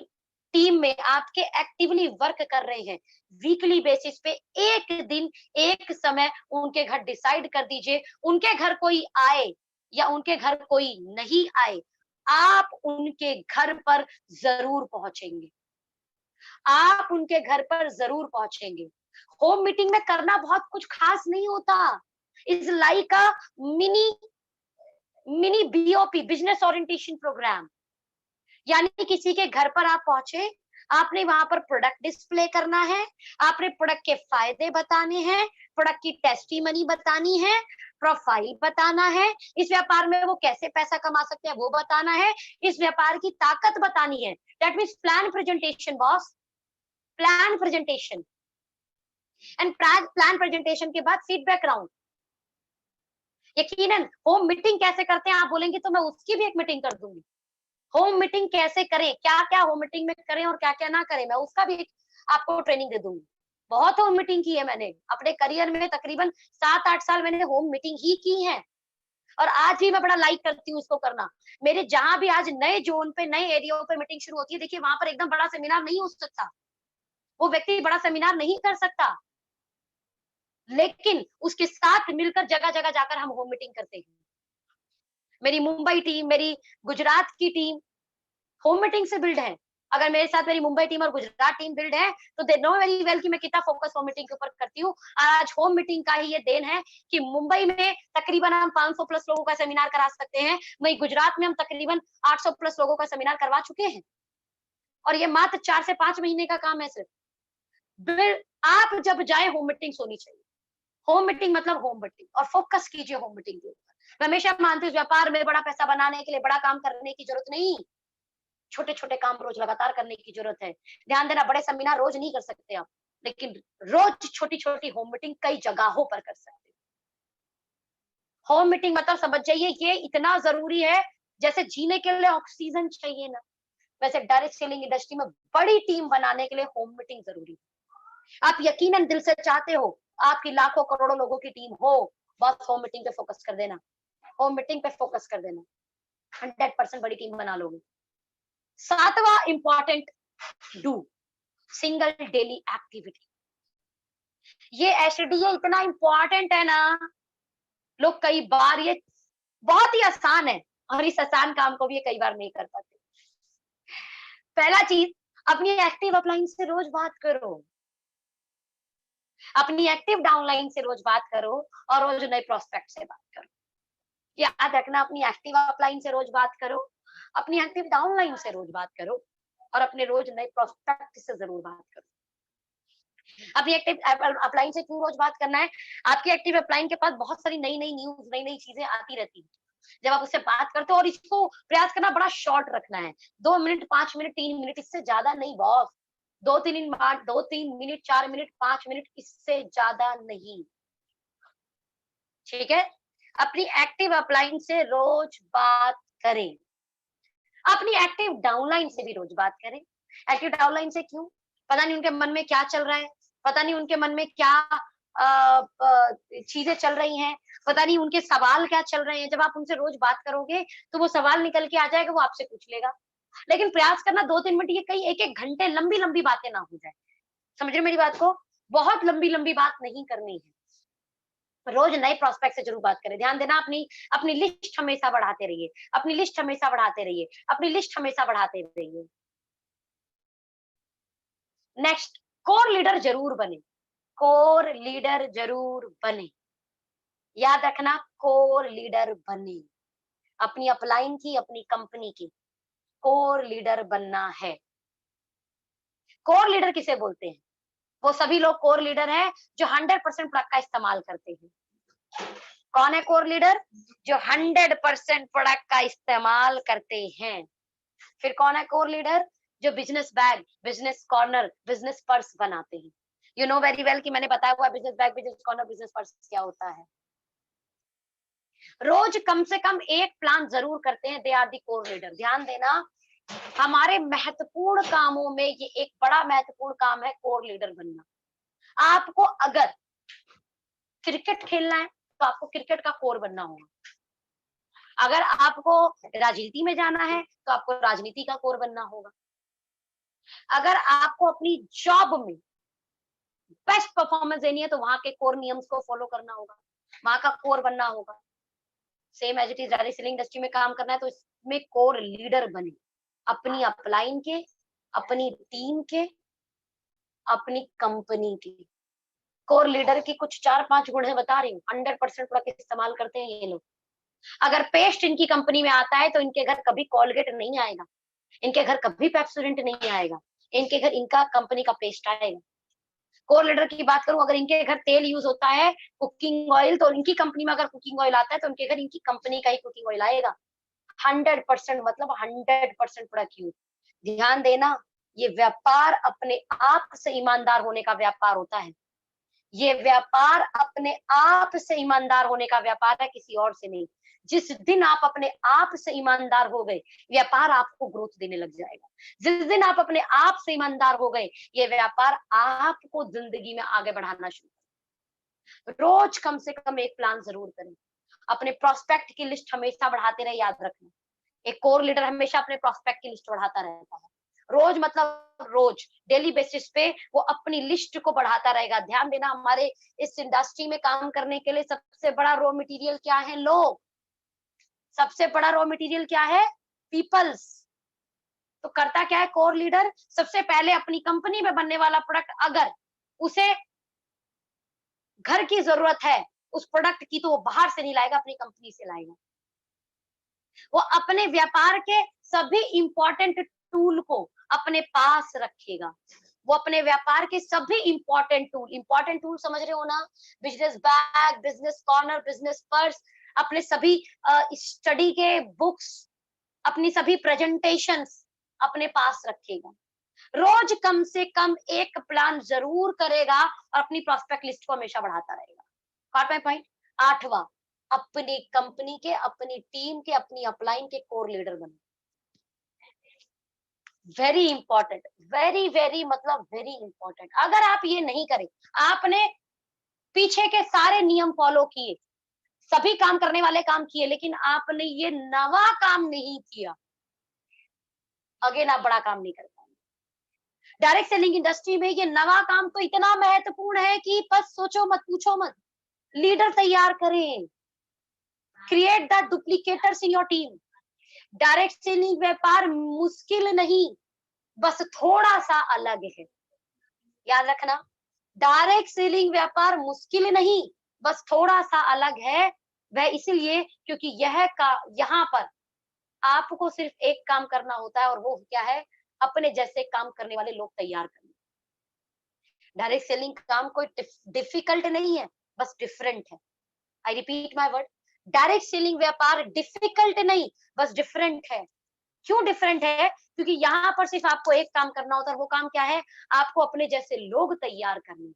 टीम में आपके एक्टिवली वर्क कर रहे हैं, वीकली बेसिस पे एक दिन एक समय उनके घर डिसाइड कर दीजिए। उनके घर कोई आए या उनके घर कोई नहीं आए, आप उनके घर पर जरूर पहुंचेंगे। आप उनके घर पर जरूर पहुंचेंगे। होम मीटिंग में करना बहुत कुछ खास नहीं होता। Is like a mini mini BOP, business orientation program. यानी किसी के घर पर आप पहुंचे, आपने वहां पर प्रोडक्ट डिस्प्ले करना है, आपने प्रोडक्ट के फायदे बताने हैं, प्रोडक्ट की टेस्टिमनी बतानी है, प्रोफाइल बताना है, इस व्यापार में वो कैसे पैसा कमा सकते हैं वो बताना है, इस व्यापार की ताकत बतानी है। That means plan presentation boss, plan presentation. And plan presentation के बाद फीडबैक राउंड। यकीनन होम मीटिंग कैसे करते हैं आप बोलेंगे तो मैं उसकी भी एक मीटिंग कर दूंगी। होम मीटिंग कैसे करें, क्या क्या होम मीटिंग में करें और क्या क्या ना करें, मैं उसका भी आपको ट्रेनिंग दे दूंगी। बहुत होम मीटिंग की है मैंने अपने करियर में, तकरीबन 7-8 साल मैंने होम मीटिंग ही की है और आज भी मैं बड़ा लाइक करती हूँ इसको करना। मेरे जहां भी आज नए जोन पे, नए एरिया पे मीटिंग शुरू होती है, देखिए वहां पर एकदम बड़ा सेमिनार नहीं हो सकता, वो व्यक्ति बड़ा सेमिनार नहीं कर सकता, लेकिन उसके साथ मिलकर जगह जगह जाकर हम होम मीटिंग करते हैं। मेरी मुंबई टीम, मेरी गुजरात की टीम होम मीटिंग से बिल्ड है। अगर मेरे साथ मेरी मुंबई टीम और गुजरात टीम बिल्ड है तो दे नो वेरी वेल कि मैं कितना फोकस होम मीटिंग के ऊपर करती हूँ। आज होम मीटिंग का ही ये देन है कि मुंबई में तकरीबन हम 500 प्लस लोगों का सेमिनार करा सकते हैं, वहीं गुजरात में हम तकरीबन 800 प्लस लोगों का सेमिनार करवा चुके हैं और ये मात्र 4 से 5 महीने का काम है सिर्फ। आप जब जाए होम मीटिंग होनी चाहिए। होम मीटिंग मतलब होम मीटिंग, और फोकस कीजिए होम मीटिंग के ऊपर। मैं हमेशा मानती हूँ व्यापार में बड़ा पैसा बनाने के लिए बड़ा काम करने की जरूरत नहीं, छोटे छोटे काम रोज लगातार करने की जरूरत है। ध्यान देना, बड़े सेमिनार रोज नहीं कर सकते आप, लेकिन रोज छोटी छोटी होम मीटिंग कई जगहों पर कर सकते हो। होम मीटिंग मतलब समझ जाइए ये इतना जरूरी है, जैसे जीने के लिए ऑक्सीजन चाहिए ना, वैसे डायरेक्ट सेलिंग इंडस्ट्री में बड़ी टीम बनाने के लिए होम मीटिंग जरूरी है। आप यकीनन दिल से चाहते हो आपकी लाखों करोड़ों लोगों की टीम हो, बस होम मीटिंग पे फोकस कर देना, होम मीटिंग पे फोकस कर देना, 100% बड़ी टीम बना लोगे। 7वां important do, single daily activity. ये एसडीए इतना इंपॉर्टेंट है ना, लोग कई बार ये बहुत ही आसान है और इस आसान काम को भी ये कई बार नहीं कर पाते। पहला चीज, अपनी एक्टिव अपलाइन से रोज बात करो, अपनी एक्टिव डाउनलाइन से रोज बात करो और रोज नए प्रोस्पेक्ट से बात करो। याद रखना, अपनी एक्टिव अपलाइन से रोज बात करो, अपनी एक्टिव डाउनलाइन से रोज बात करो और अपने रोज नए प्रोस्पेक्ट से जरूर बात करो। अपनी एक्टिव अपलाइन से क्यों रोज बात करना है? आपकी एक्टिव अपलाइन के पास बहुत सारी नई नई न्यूज, नई नई चीजें आती रहती है। जब आप उससे बात करते हो, और इसको प्रयास करना बड़ा शॉर्ट रखना है, 2 मिनट, 5 मिनट, 3 मिनट, इससे ज्यादा नहीं बॉस। 2-3 मिनट, 4 मिनट, 5 मिनट, इससे ज्यादा नहीं। ठीक है? अपनी एक्टिव अपलाइन से रोज बात करें, अपनी एक्टिव डाउनलाइन से भी रोज बात करें। एक्टिव डाउनलाइन से क्यों? पता नहीं उनके मन में क्या चल रहा है, पता नहीं उनके मन में क्या चीजें चल रही हैं, पता नहीं उनके सवाल क्या चल रहे हैं। जब आप उनसे रोज बात करोगे तो वो सवाल निकल के आ जाएगा, वो आपसे पूछ लेगा। लेकिन प्रयास करना 2-3 मिनट, ये कई 1-1 घंटे लंबी लंबी बातें ना हो जाए। समझ रहे हो मेरी बात को? बहुत लंबी लंबी बात नहीं करनी है। रोज नए प्रोस्पेक्ट से जरूर बात करें। ध्यान देना, अपनी अपनी लिस्ट हमेशा बढ़ाते रहिए, अपनी लिस्ट हमेशा बढ़ाते रहिए, अपनी लिस्ट हमेशा बढ़ाते रहिए। नेक्स्ट, कोर लीडर जरूर बने, कोर लीडर जरूर बने। याद रखना, कोर लीडर बने, अपनी अपलाइन की, अपनी कंपनी की कोर लीडर बनना है। कोर लीडर किसे बोलते हैं? वो सभी लोग कोर लीडर हैं जो 100% प्रोडक्ट का इस्तेमाल करते हैं। कौन है कोर लीडर? जो 100% प्रोडक्ट का इस्तेमाल करते हैं। फिर कौन है कोर लीडर? जो business bag, business corner, business purse बनाते हैं। यू नो वेरी वेल कि मैंने बताया हुआ business bag, business corner, business purse क्या होता है। रोज कम से कम एक प्लान जरूर करते हैं, they are the core leader. ध्यान देना, हमारे महत्वपूर्ण कामों में ये एक बड़ा महत्वपूर्ण काम है कोर लीडर बनना। आपको अगर क्रिकेट खेलना है तो आपको क्रिकेट का कोर बनना होगा। अगर आपको राजनीति में जाना है तो आपको राजनीति का कोर बनना होगा। अगर आपको अपनी जॉब में बेस्ट परफॉर्मेंस देनी है तो वहां के कोर नियम्स को फॉलो करना होगा, वहां का कोर बनना होगा। Same as it is, direct selling industry में काम करना है तो इसमें कोर लीडर बने, अपनी अपलाइन के, अपनी टीम के, अपनी कंपनी के। कोर लीडर की कुछ 4-5 गुण है, बता रही हूँ। 100% प्रोडक्ट इस्तेमाल करते हैं ये लोग। अगर पेस्ट इनकी कंपनी में आता है तो इनके घर कभी कॉलगेट नहीं आएगा, इनके घर कभी पेप्सोडेंट नहीं आएगा, इनके घर इनका कंपनी का पेस्ट आएगा। कोर लीडर की बात करूं, अगर इनके घर तेल यूज होता है, कुकिंग ऑयल, तो इनकी कंपनी में अगर कुकिंग ऑयल आता है तो इनके घर इनकी कंपनी का ही कुकिंग ऑयल आएगा। 100% मतलब 100% प्रोडक्ट यूज। ध्यान देना, ये व्यापार अपने आप से ईमानदार होने का व्यापार होता है। ये व्यापार अपने आप से ईमानदार होने का व्यापार है, किसी और से नहीं। जिस दिन आप अपने आप से ईमानदार हो गए, व्यापार आपको ग्रोथ देने लग जाएगा। जिस दिन आप अपने आप से ईमानदार हो गए, ये व्यापार आपको जिंदगी में आगे बढ़ाना शुरू। रोज कम से कम एक प्लान जरूर करें, अपने प्रोस्पेक्ट की लिस्ट हमेशा बढ़ाते रहे। याद रखना, एक कोर लीडर हमेशा अपने प्रोस्पेक्ट की लिस्ट बढ़ाता रहता है। रोज मतलब रोज, डेली बेसिस पे वो अपनी लिस्ट को बढ़ाता रहेगा। ध्यान देना, हमारे इस इंडस्ट्री में काम करने के लिए सबसे बड़ा रॉ मटेरियल क्या है? लोग। सबसे बड़ा रॉ मटेरियल क्या है? पीपल्स। तो करता क्या है कोर लीडर? सबसे पहले अपनी कंपनी में बनने वाला प्रोडक्ट अगर उसे घर की जरूरत है उस प्रोडक्ट की, तो वो बाहर से नहीं लाएगा, अपनी कंपनी से लाएगा। वो अपने व्यापार के सभी इंपॉर्टेंट टूल को अपने पास रखेगा। वो अपने व्यापार के सभी इंपॉर्टेंट टूल समझ रहे हो ना? Business bag, business corner, business purse, अपने सभी स्टडी के बुक्स, अपनी सभी प्रेजेंटेशंस अपने पास रखेगा। रोज कम से कम एक प्लान जरूर करेगा और अपनी प्रोस्पेक्ट लिस्ट को हमेशा बढ़ाता रहेगा। Cot my point? 8वां, अपनी कंपनी के, अपनी टीम के, अपनी अपलाइन के कोर लीडर बने। वेरी इंपॉर्टेंट, वेरी वेरी मतलब वेरी इंपॉर्टेंट। अगर आप ये नहीं करें, आपने पीछे के सारे नियम फॉलो किए, सभी काम करने वाले काम किए, लेकिन आपने ये नवा काम नहीं किया, अगेन आप बड़ा काम नहीं कर पाएंगे। डायरेक्ट सेलिंग इंडस्ट्री में ये नवा काम तो इतना महत्वपूर्ण है कि बस सोचो मत, पूछो मत। लीडर तैयार करें, create the duplicators in your team. Direct selling व्यापार मुश्किल नहीं, बस थोड़ा सा अलग है। याद रखना, डायरेक्ट सेलिंग व्यापार मुश्किल नहीं, बस थोड़ा सा अलग है। वह इसलिए क्योंकि यहाँ पर आपको सिर्फ एक काम करना होता है, और वो क्या है? अपने जैसे काम करने वाले लोग तैयार करना। डायरेक्ट सेलिंग काम कोई डिफिकल्ट नहीं है, बस डिफरेंट है। I repeat my word, direct selling व्यापार डिफिकल्ट नहीं, बस डिफरेंट है। क्यों डिफरेंट है? क्योंकि यहाँ पर सिर्फ आपको एक काम करना होता है, वो काम क्या है? आपको अपने जैसे लोग तैयार करने।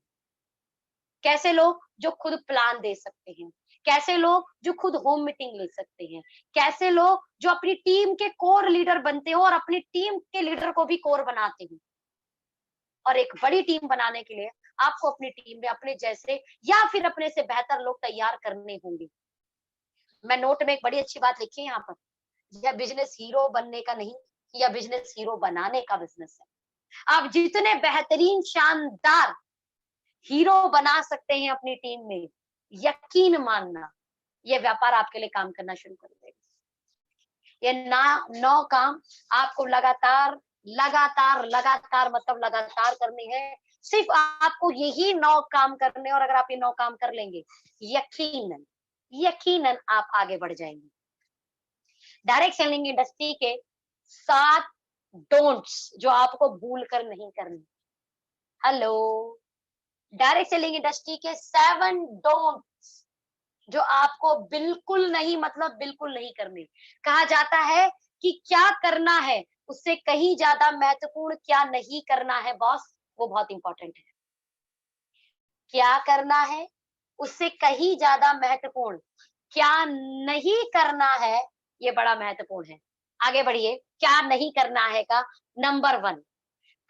कैसे लोग? जो खुद प्लान दे सकते हैं, कैसे लोग जो खुद होम मीटिंग ले सकते हैं, कैसे लोग जो अपनी टीम के कोर लीडर बनते हो और अपनी टीम के लीडर को भी कोर बनाते हैं। और एक बड़ी टीम बनाने के लिए आपको अपनी टीम में अपने जैसे या फिर अपने से बेहतर लोग तैयार करने होंगे। मैं नोट में एक बड़ी अच्छी बात लिखी है यहाँ पर, यह बिजनेस हीरो बनने का नहीं, यह बिजनेस हीरो बनाने का बिजनेस है। आप जितने बेहतरीन शानदार हीरो बना सकते हैं अपनी टीम में, यकीन मानना ये व्यापार आपके लिए काम करना शुरू कर देगा। ये ना 9 काम आपको लगातार लगातार लगातार मतलब लगातार करने हैं। सिर्फ आपको यही 9 काम करने, और अगर आप ये 9 काम कर लेंगे, यकीनन यकीनन आप आगे बढ़ जाएंगे। डायरेक्ट सेलिंग इंडस्ट्री के 7 डोंट्स जो आपको भूल कर नहीं करने। हेलो, डायरेक्ट सेलिंग इंडस्ट्री के 7 डोंट्स जो आपको बिल्कुल नहीं, मतलब बिल्कुल नहीं करने। कहा जाता है कि क्या करना है उससे कहीं ज्यादा महत्वपूर्ण क्या नहीं करना है बॉस, वो बहुत इंपॉर्टेंट है। क्या करना है उससे कहीं ज्यादा महत्वपूर्ण क्या नहीं करना है, ये बड़ा महत्वपूर्ण है। आगे बढ़िए, क्या नहीं करना है का नंबर 1,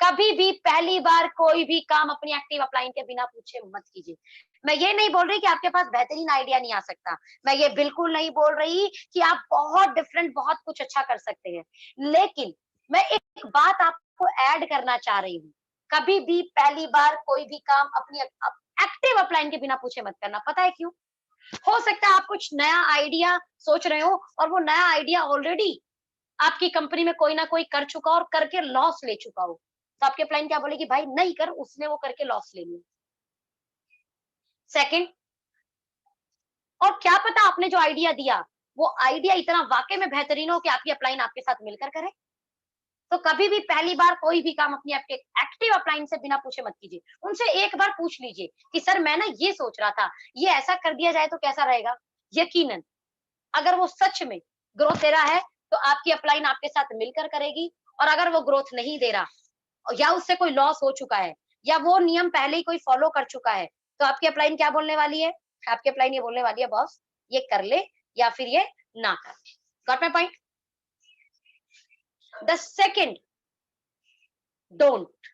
कभी भी पहली बार कोई भी काम अपनी एक्टिव अपलाइन के बिना पूछे मत कीजिए। मैं ये नहीं बोल रही कि आपके पास बेहतरीन आइडिया नहीं आ सकता, मैं ये बिल्कुल नहीं बोल रही कि आप बहुत डिफरेंट बहुत कुछ अच्छा कर सकते हैं, लेकिन मैं एक बात आपको ऐड करना चाह रही हूँ, कभी भी पहली बार कोई भी काम अपनी एक्टिव अपलाइन के बिना पूछे मत करना। पता है क्यों? हो सकता है आप कुछ नया आइडिया सोच रहे हो और वो नया आइडिया ऑलरेडी आपकी कंपनी में कोई ना कोई कर चुका और करके लॉस ले चुका हो, तो आपके अपलाइन क्या बोलेगी, भाई नहीं कर, उसने वो करके लॉस ले लिया। सेकंड, और क्या पता आपने जो आइडिया दिया वो आइडिया इतना वाकई में बेहतरीन हो कि आपकी अपलाइन आपके साथ मिलकर करे। तो कभी भी पहली बार कोई भी काम अपनी आपके एक्टिव अपलाइन से बिना पूछे मत कीजिए। उनसे एक बार पूछ लीजिए कि सर मैं ना ये सोच रहा था, ये ऐसा कर दिया जाए तो कैसा रहेगा। यकीनन अगर वो सच में ग्रोथ दे रहा है तो आपकी अपलाइन आपके साथ मिलकर करेगी, और अगर वो ग्रोथ नहीं दे रहा या उससे कोई लॉस हो चुका है या वो नियम पहले ही कोई फॉलो कर चुका है, तो आपकी अपलाइन क्या बोलने वाली है, आपकी अपलाइन ये बोलने वाली है, बॉस ये कर ले या फिर ये ना कर। Got my point? The second don't,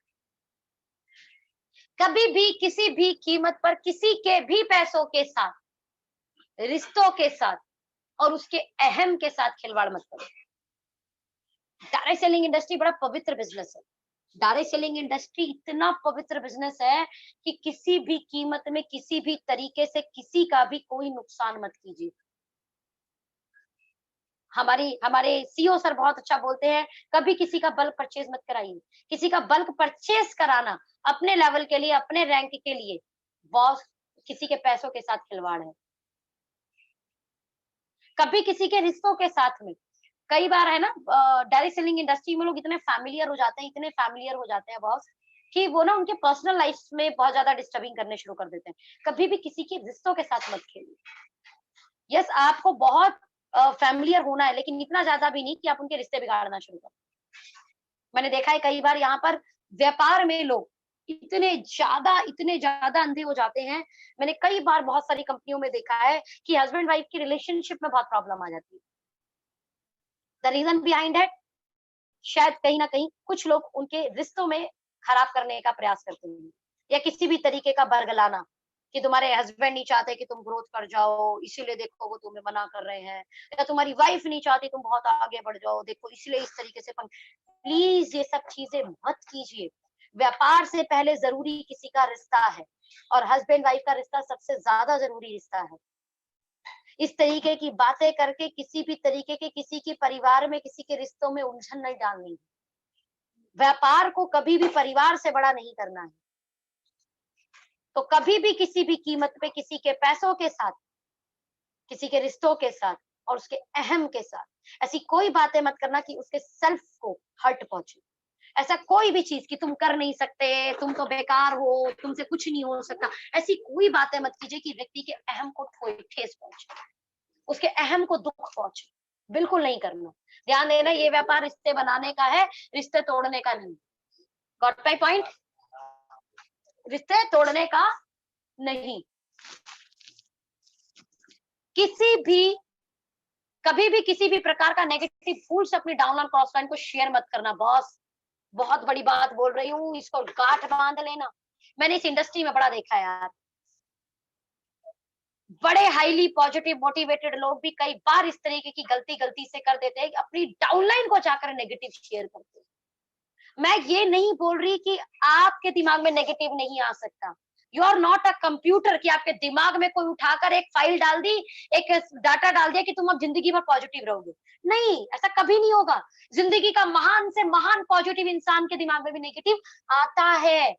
कभी भी किसी भी कीमत पर किसी के भी पैसों के साथ, रिश्तों के साथ और उसके अहम के साथ खिलवाड़ मत करो। डायरेक्ट सेलिंग इंडस्ट्री बड़ा पवित्र बिजनेस है। डायरेक्ट सेलिंग इंडस्ट्री इतना पवित्र बिजनेस है कि किसी भी कीमत में किसी भी तरीके से किसी का भी कोई नुकसान मत कीजिए। हमारे सीईओ सर बहुत अच्छा बोलते हैं, कभी किसी का बल्क परचेज मत कराइए। किसी का बल्क परचेज कराना अपने लेवल के लिए, अपने रैंक के लिए, बॉस किसी के पैसों के साथ खिलवाड़ है। कभी किसी के रिश्तों के साथ में, कई बार है ना डायरेक्ट सेलिंग इंडस्ट्री में लोग इतने फैमिलियर हो जाते हैं, इतने फैमिलियर हो जाते हैं बॉस, कि वो ना उनके पर्सनल लाइफ में बहुत ज्यादा डिस्टर्बिंग करने शुरू कर देते हैं। कभी भी किसी के रिश्तों के साथ मत खेलिए। यस, आपको बहुत फैमिलियर होना है, लेकिन इतना ज्यादा भी नहीं कि आप उनके रिश्ते बिगाड़ना शुरू करें। मैंने देखा है कई बार यहाँ पर व्यापार में लोग इतने ज्यादा अंधे हो जाते हैं। मैंने कई बार बहुत सारी कंपनियों में देखा है कि हस्बैंड वाइफ की रिलेशनशिप में बहुत प्रॉब्लम आ जाती है। द रीजन बिहाइंड इट, शायद कहीं ना कहीं कुछ लोग उनके रिश्तों में खराब करने का प्रयास करते हैं, या किसी भी तरीके का बरगलाना कि तुम्हारे हस्बैंड नहीं चाहते कि तुम ग्रोथ कर जाओ, इसीलिए देखो वो तुम्हें मना कर रहे हैं, या तुम्हारी वाइफ नहीं चाहती तुम बहुत आगे बढ़ जाओ, देखो इसलिए इस तरीके से। प्लीज ये सब चीजें मत कीजिए। व्यापार से पहले जरूरी किसी का रिश्ता है, और हस्बैंड वाइफ का रिश्ता सबसे ज्यादा जरूरी रिश्ता है। इस तरीके की बातें करके किसी भी तरीके के किसी के परिवार में, किसी के रिश्तों में उलझन नहीं डालनी। व्यापार को कभी भी परिवार से बड़ा नहीं करना है। तो कभी भी किसी भी कीमत पे किसी के पैसों के साथ, किसी के रिश्तों के साथ और उसके अहम के साथ ऐसी कोई बातें मत करना कि उसके सेल्फ को हर्ट पहुंचे। ऐसा कोई भी चीज कि तुम कर नहीं सकते, तुम तो बेकार हो, तुमसे कुछ नहीं हो सकता, ऐसी कोई बातें मत कीजिए कि व्यक्ति के अहम को ठेस पहुंचे, उसके अहम को दुख पहुंचे। बिल्कुल नहीं करना। ध्यान देना, ये व्यापार रिश्ते बनाने का है, रिश्ते तोड़ने का नहीं। Got my point? रिश्ते तोड़ने का नहीं। किसी भी कभी भी किसी भी प्रकार का नेगेटिव फूल से अपनी डाउनलाइन क्रॉस लाइन को शेयर मत करना बॉस। बहुत बड़ी बात बोल रही हूँ, इसको गांठ बांध लेना। मैंने इस इंडस्ट्री में बड़ा देखा है यार, बड़े हाईली पॉजिटिव मोटिवेटेड लोग भी कई बार इस तरीके की गलती से कर देते हैं कि अपनी डाउनलाइन को जाकर नेगेटिव शेयर करते हैं। मैं ये नहीं बोल रही कि आपके दिमाग में नेगेटिव नहीं आ सकता। You are not a computer कि आपके दिमाग में कोई उठाकर एक फाइल डाल दी, एक डाटा डाल दिया कि तुम अब जिंदगी भर पॉजिटिव रहोगे। नहीं, ऐसा कभी नहीं होगा। जिंदगी का महान से महान पॉजिटिव इंसान के दिमाग में भी नेगेटिव आता है।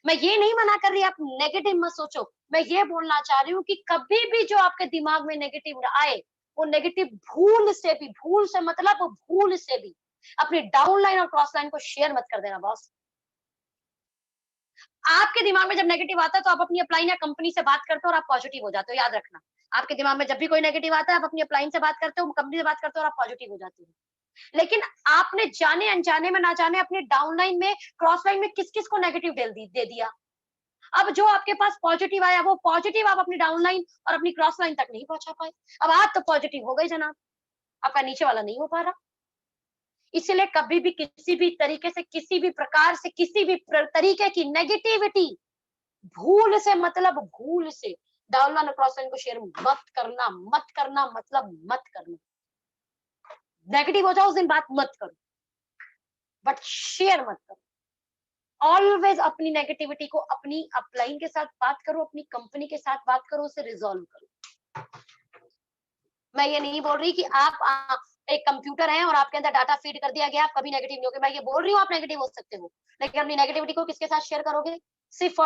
मैं ये नहीं मना कर रही आप नेगेटिव मत सोचो। मैं ये बोलना चाह रही हूँ कि कभी भी जो आपके दिमाग में नेगेटिव आए, वो नेगेटिव भूल से मतलब भूल से भी अपनी डाउन लाइन और क्रॉस लाइन को शेयर मत कर देना बॉस। आपके दिमाग में जब नेगेटिव आता है तो आप अपनी अपलाइन या कंपनी से बात करते हो और आप पॉजिटिव हो जाते हो, याद रखना। आपके दिमाग में जब भी कोई नेगेटिव आता है, आप अपनी अपलाइन से बात करते हो, कंपनी से बात करते हो और आप पॉजिटिव हो जाते हो। लेकिन आपने जाने अनजाने में ना जाने अपनी डाउनलाइन में क्रॉस लाइन में किस किस को नेगेटिव दे दिया। अब जो आपके पास पॉजिटिव आया वो पॉजिटिव आप अपनी डाउनलाइन और अपनी क्रॉस लाइन तक नहीं पहुंचा पाए। अब आप तो पॉजिटिव हो गए जनाब, आपका नीचे वाला नहीं हो पा रहा। इसलिए कभी भी किसी भी तरीके से, किसी भी प्रकार से, किसी भी तरीके की नेगेटिविटी भूल से मतलब भूल से डाउनलाइन और क्रॉस लाइन को शेयर मत करना मतलब मत करना। नेगेटिव हो जाओ उस दिन बात मत करो, बट शेयर मत करो। ऑलवेज अपनी नेगेटिविटी को अपनी अपलाइन के साथ बात करो, अपनी कंपनी के साथ बात करो, उसे रिजॉल्व करो। मैं ये नहीं बोल रही कि आप एक कंप्यूटर हैं और आपके अंदर डाटा फीड कर दिया गया, आप कभी नेगेटिव नहीं होगे। मैं ये बोल रही हूँ आप नेगेटिव हो सकते हो, लेकिन अपनी नेगेटिविटी को किसके साथ शेयर करोगे? सिर्फ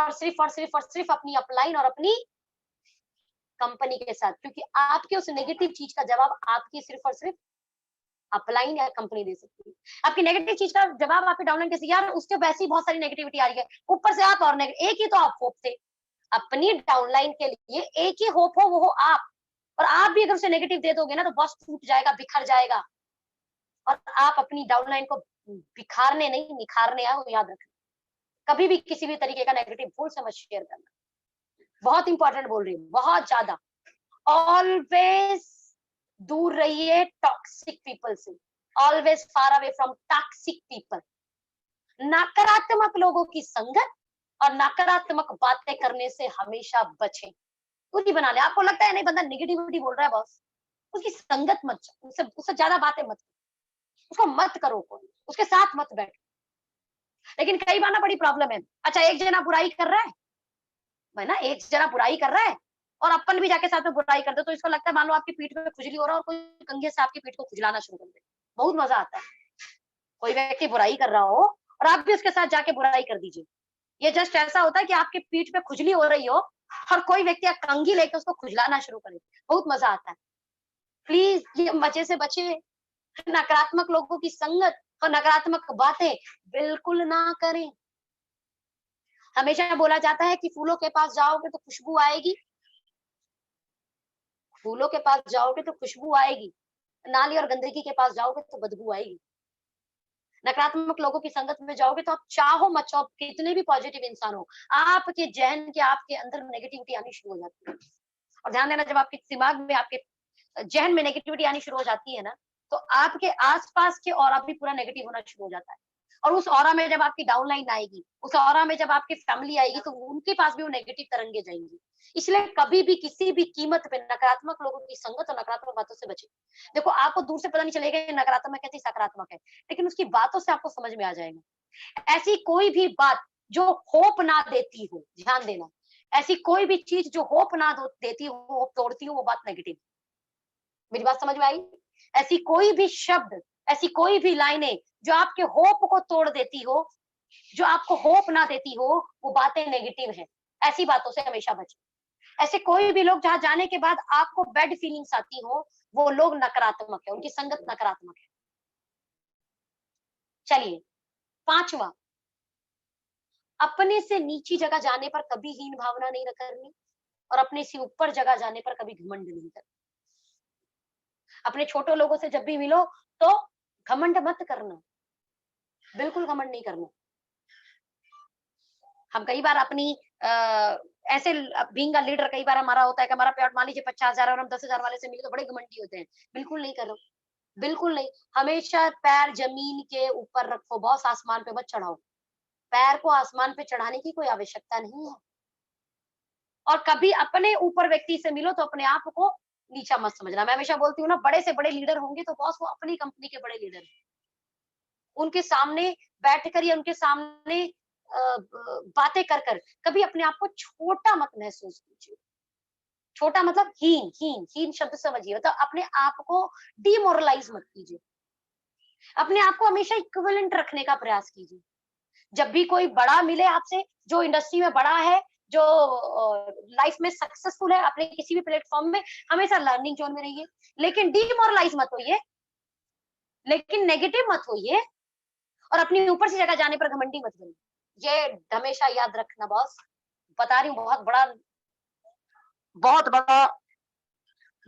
अपनी अपलाइन और अपनी कंपनी के साथ, क्योंकि आपके उस नेगेटिव चीज का जवाब आपकी सिर्फ और सिर्फ अपलाइन या कंपनी दे सकती है। आपकी नेगेटिव चीज का जवाब आपके डाउनलाइन कैसे, यार उसके वैसे ही बहुत सारी नेगेटिविटी आ रही है, ऊपर से आप और एक ही तो आप होप थे अपनी डाउनलाइन के लिए, एक ही होप हो, वो हो आप। और आप भी अगर उसे नेगेटिव दे दोगे ना तो बस टूट जाएगा, बिखर जाएगा। और आप अपनी डाउनलाइन को बिखारने नहीं निखारने आए, वो याद रखना। कभी भी किसी भी तरीके का नेगेटिव भूल से मत शेयर करना। बहुत इंपॉर्टेंट बोल रही हूँ, बहुत ज्यादा। ऑलवेज दूर रहिए टॉक्सिक पीपल से, always far away from toxic people. नकारात्मक लोगों की संगत और नकारात्मक बातें करने से हमेशा बचें। दूरी बना ले। आपको लगता है नहीं बंदा नेगेटिविटी बोल रहा है बॉस, उसकी संगत मत, उससे ज्यादा बातें मत, उसको मत करो, कोई उसके साथ मत बैठो। लेकिन कई बार ना बड़ी प्रॉब्लम है, अच्छा एक जना बुराई कर रहा है ना, एक जना बुराई कर रहा है और अपन भी जाके साथ में बुराई कर दो, तो इसको लगता है मान लो आपकी पीठ पे खुजली हो रहा है और कोई कंघे से आपकी पीठ को खुजलाना शुरू कर दे। बहुत मजा आता है। कोई व्यक्ति बुराई कर रहा हो और आप भी उसके साथ जाके बुराई कर दीजिए। ये जस्ट ऐसा होता है कि आपके पीठ पे खुजली हो रही हो और कोई व्यक्ति कंघी लेके उसको खुजलाना शुरू करे, बहुत मजा आता है। प्लीज ये मजे से बचे। नकारात्मक लोगों की संगत और नकारात्मक बातें बिल्कुल ना करें। हमेशा बोला जाता है कि फूलों के पास जाओगे तो खुशबू आएगी, फूलों के पास जाओगे तो खुशबू आएगी, नाली और गंदगी के पास जाओगे तो बदबू आएगी। नकारात्मक लोगों की संगत में जाओगे तो आप चाहो मत चाहो, कितने भी पॉजिटिव इंसान हो, आपके जहन के आपके अंदर नेगेटिविटी आनी शुरू हो जाती है। और ध्यान देना, जब आपके दिमाग में आपके जहन में नेगेटिविटी आनी शुरू हो जाती है ना, तो आपके आसपास के ऑरा भी पूरा नेगेटिव होना शुरू हो जाता है। और उस ऑरा में जब आपकी डाउनलाइन आएगी, उस ऑरा में जब आपकी फैमिली आएगी, तो उनके पास भी वो नेगेटिव तरंगे जाएंगी। इसलिए कभी भी किसी भी कीमत पे नकारात्मक लोगों की संगत और नकारात्मक बातों से बचे। देखो आपको दूर से पता नहीं चलेगा ये नकारात्मक है कि सकारात्मक है, लेकिन उसकी बातों से आपको समझ में आ जाएगा। ऐसी कोई भी बात जो होप ना देती हो, ध्यान देना, ऐसी कोई भी चीज जो होप ना देती हो, होप तोड़ती हो, वो बात नेगेटिव। मेरी बात समझ में आई? ऐसी कोई भी शब्द, ऐसी कोई भी लाइनें जो आपके होप को तोड़ देती हो, जो आपको होप ना देती हो, वो बातें नेगेटिव है। ऐसी बातों से हमेशा बचें। ऐसे कोई भी लोग जहां जाने के बाद आपको बैड फीलिंग्स आती हो, वो लोग नकारात्मक है, उनकी संगत नकारात्मक है। चलिए, पांचवा, अपने से नीची जगह जाने पर कभी हीन भावना नहीं करनी और अपने से ऊपर जगह जाने पर कभी घमंड नहीं करना। अपने छोटे लोगों से जब भी मिलो तो घमंड मत करना, बिल्कुल घमंड नहीं करना। हम कई बार अपनी ऐसे बीइंग अ लीडर, कई बार हमारा होता है कि हमारा पेआउट मान लीजिए 50,000 और हम 10,000 वाले से मिले तो बड़े घमंडी होते हैं। बिल्कुल नहीं करो। बिल्कुल नहीं। हमेशा पैर जमीन के ऊपर रखो बॉस, आसमान पे मत चढ़ाओ। पैर को आसमान पे चढ़ाने की कोई आवश्यकता नहीं है। और कभी अपने ऊपर व्यक्ति से मिलो तो अपने आप को नीचा मत समझना। मैं हमेशा बोलती हूँ ना, बड़े से बड़े लीडर होंगे तो बॉस वो अपनी कंपनी के बड़े लीडर हैं। उनके सामने बैठकर या उनके सामने बातें कर कर कभी अपने आप को छोटा मत महसूस कीजिए। छोटा मतलब हीन, हीन, हीन शब्द समझिए, मतलब अपने आप को डिमोरलाइज मत कीजिए। अपने आप को हमेशा इक्विवेलेंट रखने का प्रयास कीजिए। जब भी कोई बड़ा मिले आपसे, जो इंडस्ट्री में बड़ा है, जो लाइफ में सक्सेसफुल है, अपने किसी भी प्लेटफॉर्म में, हमेशा लर्निंग जोन में रहिए। लेकिन डिमोरलाइज मत होइए, लेकिन नेगेटिव मत होइए, और अपनी ऊपर से जगह जाने पर घमंडी मत बनिए। ये हमेशा याद रखना बॉस। बता रही हूँ, बहुत बड़ा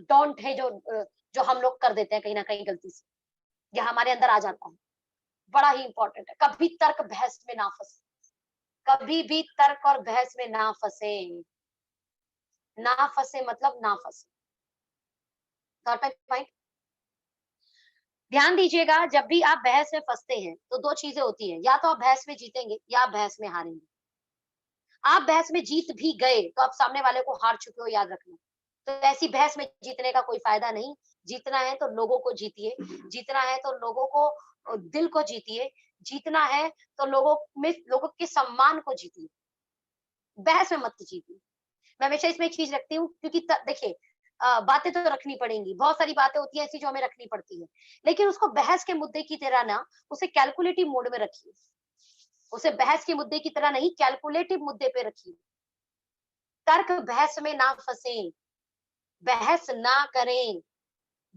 डोंट है जो हम लोग कर देते हैं कहीं ना कहीं गलती से, ये हमारे अंदर आ जाता है। बड़ा ही इंपॉर्टेंट है, कभी तर्क बहस में ना फंसे। कभी भी तर्क और बहस में ना फंसे। ना फंसे मतलब ना फंसे। Got my point? ध्यान दीजिएगा, जब भी आप बहस में फंसते हैं तो दो चीजें होती हैं, या तो आप बहस में जीतेंगे या आप बहस में हारेंगे। आप बहस में जीत भी गए तो आप सामने वाले को हार चुके हो, याद रखना। तो ऐसी बहस में जीतने का कोई फायदा नहीं। जीतना है तो लोगों को जीतिए, जीतना है तो लोगों को दिल को जीतिए, जीतना है तो लोगों के सम्मान को जीतिए। बहस में मत जीतिए। मैं हमेशा इसमें एक चीज रखती हूँ, क्योंकि देखिए, बातें तो रखनी पड़ेंगी, बहुत सारी बातें होती हैं ऐसी जो हमें रखनी पड़ती है, लेकिन उसको बहस के मुद्दे की तरह ना, उसे कैलकुलेटिव मोड में रखिए। उसे बहस के मुद्दे की तरह नहीं, कैलकुलेटिव मुद्दे पे रखिए। तर्क बहस में ना फंसे, बहस ना करें।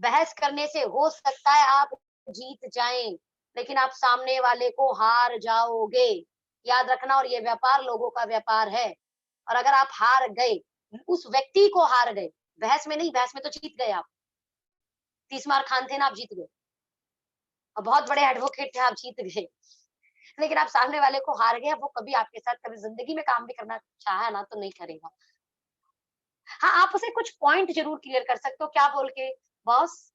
बहस करने से हो सकता है आप जीत जाएं, लेकिन आप सामने वाले को हार जाओगे। याद रखना, और ये व्यापार लोगों का व्यापार है। और अगर आप हार गए, उस व्यक्ति को हार गए, बहस में नहीं, बहस में तो जीत गए आप। 30 मार खान थे ना, आप जीत गए, और बहुत बड़े एडवोकेट थे, आप जीत गए। लेकिन आप सामने वाले को हार गए, वो कभी आपके साथ कभी जिंदगी में काम भी करना चाहा ना तो नहीं करेगा। हाँ, आप उसे कुछ पॉइंट जरूर क्लियर कर सकते हो, क्या बोल के, बॉस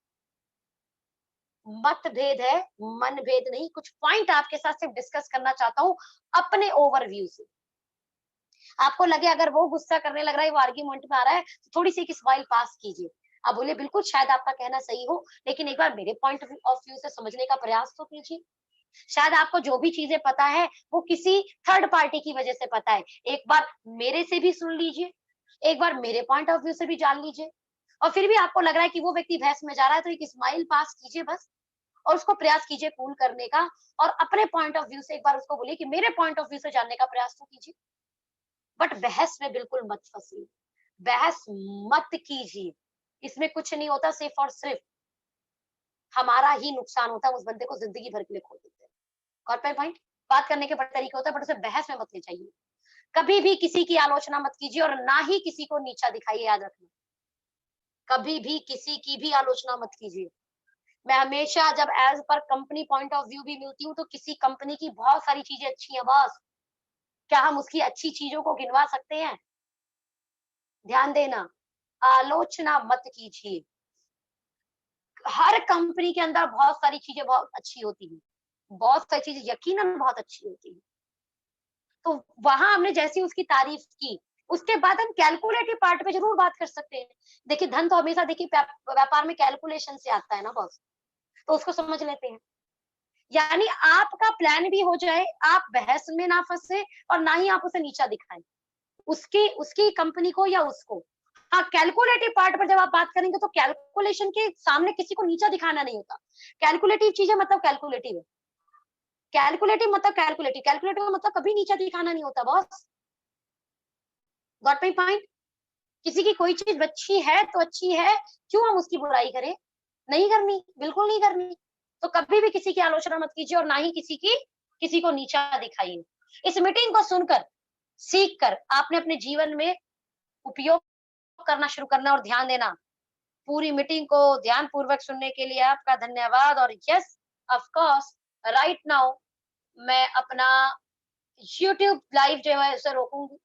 मतभेद है, मनभेद नहीं, कुछ पॉइंट आपके साथ सिर्फ डिस्कस करना चाहता हूँ अपने ओवरव्यू से। आपको लगे अगर वो गुस्सा करने लग रहा है, वो आर्ग्यूमेंट में आ रहा है, तो थोड़ी सी एक स्माइल पास कीजिए। आप बोले बिल्कुल शायद आपका कहना सही हो, लेकिन एक बार मेरे पॉइंट ऑफ व्यू से समझने का प्रयास तो कीजिए। शायद आपको जो भी चीजें पता है वो किसी थर्ड पार्टी की वजह से पता है। एक बार मेरे से भी सुन लीजिए, एक बार मेरे पॉइंट ऑफ व्यू से भी जान लीजिए। और फिर भी आपको लग रहा है कि वो व्यक्ति बहस में जा रहा है, तो एक स्माइल पास कीजिए बस, और उसको प्रयास कीजिए कूल करने का। और अपने पॉइंट ऑफ व्यू से एक बार उसको बोलिए कि मेरे पॉइंट ऑफ व्यू से जानने का प्रयास तो कीजिए। बट बहस में बिल्कुल मत फंसिए, बहस मत कीजिए। इसमें कुछ नहीं होता, सिर्फ और सिर्फ हमारा ही नुकसान होता है, उस बंदे को जिंदगी भर के लिए खो देते हैं। Got my point? बात करने के बड़े तरीके होता है, बट उसे बहस में मत ले जाइए। कभी भी किसी की आलोचना मत कीजिए, और ना ही किसी को नीचा दिखाइए, याद रखना। कभी भी किसी की भी आलोचना मत कीजिए। मैं हमेशा जब as per company point of view भी मिलती हूँ, तो किसी कंपनी की बहुत सारी चीजें अच्छी हैं बॉस, क्या हम उसकी अच्छी चीजों को गिनवा सकते हैं? ध्यान देना, आलोचना मत कीजिए। हर कंपनी के अंदर बहुत सारी चीजें बहुत अच्छी होती हैं, बहुत सारी चीजें यकीनन बहुत अच्छी होती हैं। तो वहां हमने जैसी उसकी तारीफ की, उसके बाद हम कैलकुलेटिव पार्ट पे जरूर बात कर सकते हैं। देखिए, धन तो हमेशा देखिए व्यापार में कैलकुलेशन से आता है ना बॉस, तो उसको समझ लेते हैं। यानी आपका प्लान भी हो जाए, आप बहस में ना फंसे, और ना ही आप उसे नीचा दिखाएं, उसकी उसकी कंपनी को या उसको। हाँ, कैलकुलेटिव पार्ट पर जब आप बात करेंगे तो कैलकुलेशन के सामने किसी को नीचा दिखाना नहीं होता। कैलकुलेटिव चीजें मतलब कैलकुलेटिव है, कैलकुलेटिव मतलब कभी नीचा दिखाना नहीं होता बॉस। Got my point? किसी की कोई चीज अच्छी है तो अच्छी है, क्यों हम उसकी बुराई करें? नहीं करनी, बिल्कुल नहीं करनी। तो कभी भी किसी की आलोचना मत कीजिए, और ना ही किसी को नीचा दिखाइए। इस मीटिंग को सुनकर, सीख कर आपने अपने जीवन में उपयोग करना शुरू करना, और ध्यान देना। पूरी मीटिंग को ध्यान पूर्वक सुनने के लिए आपका धन्यवाद। और yes, of course, right now मैं अपना यूट्यूब लाइव जो है उसे रोकूंगी,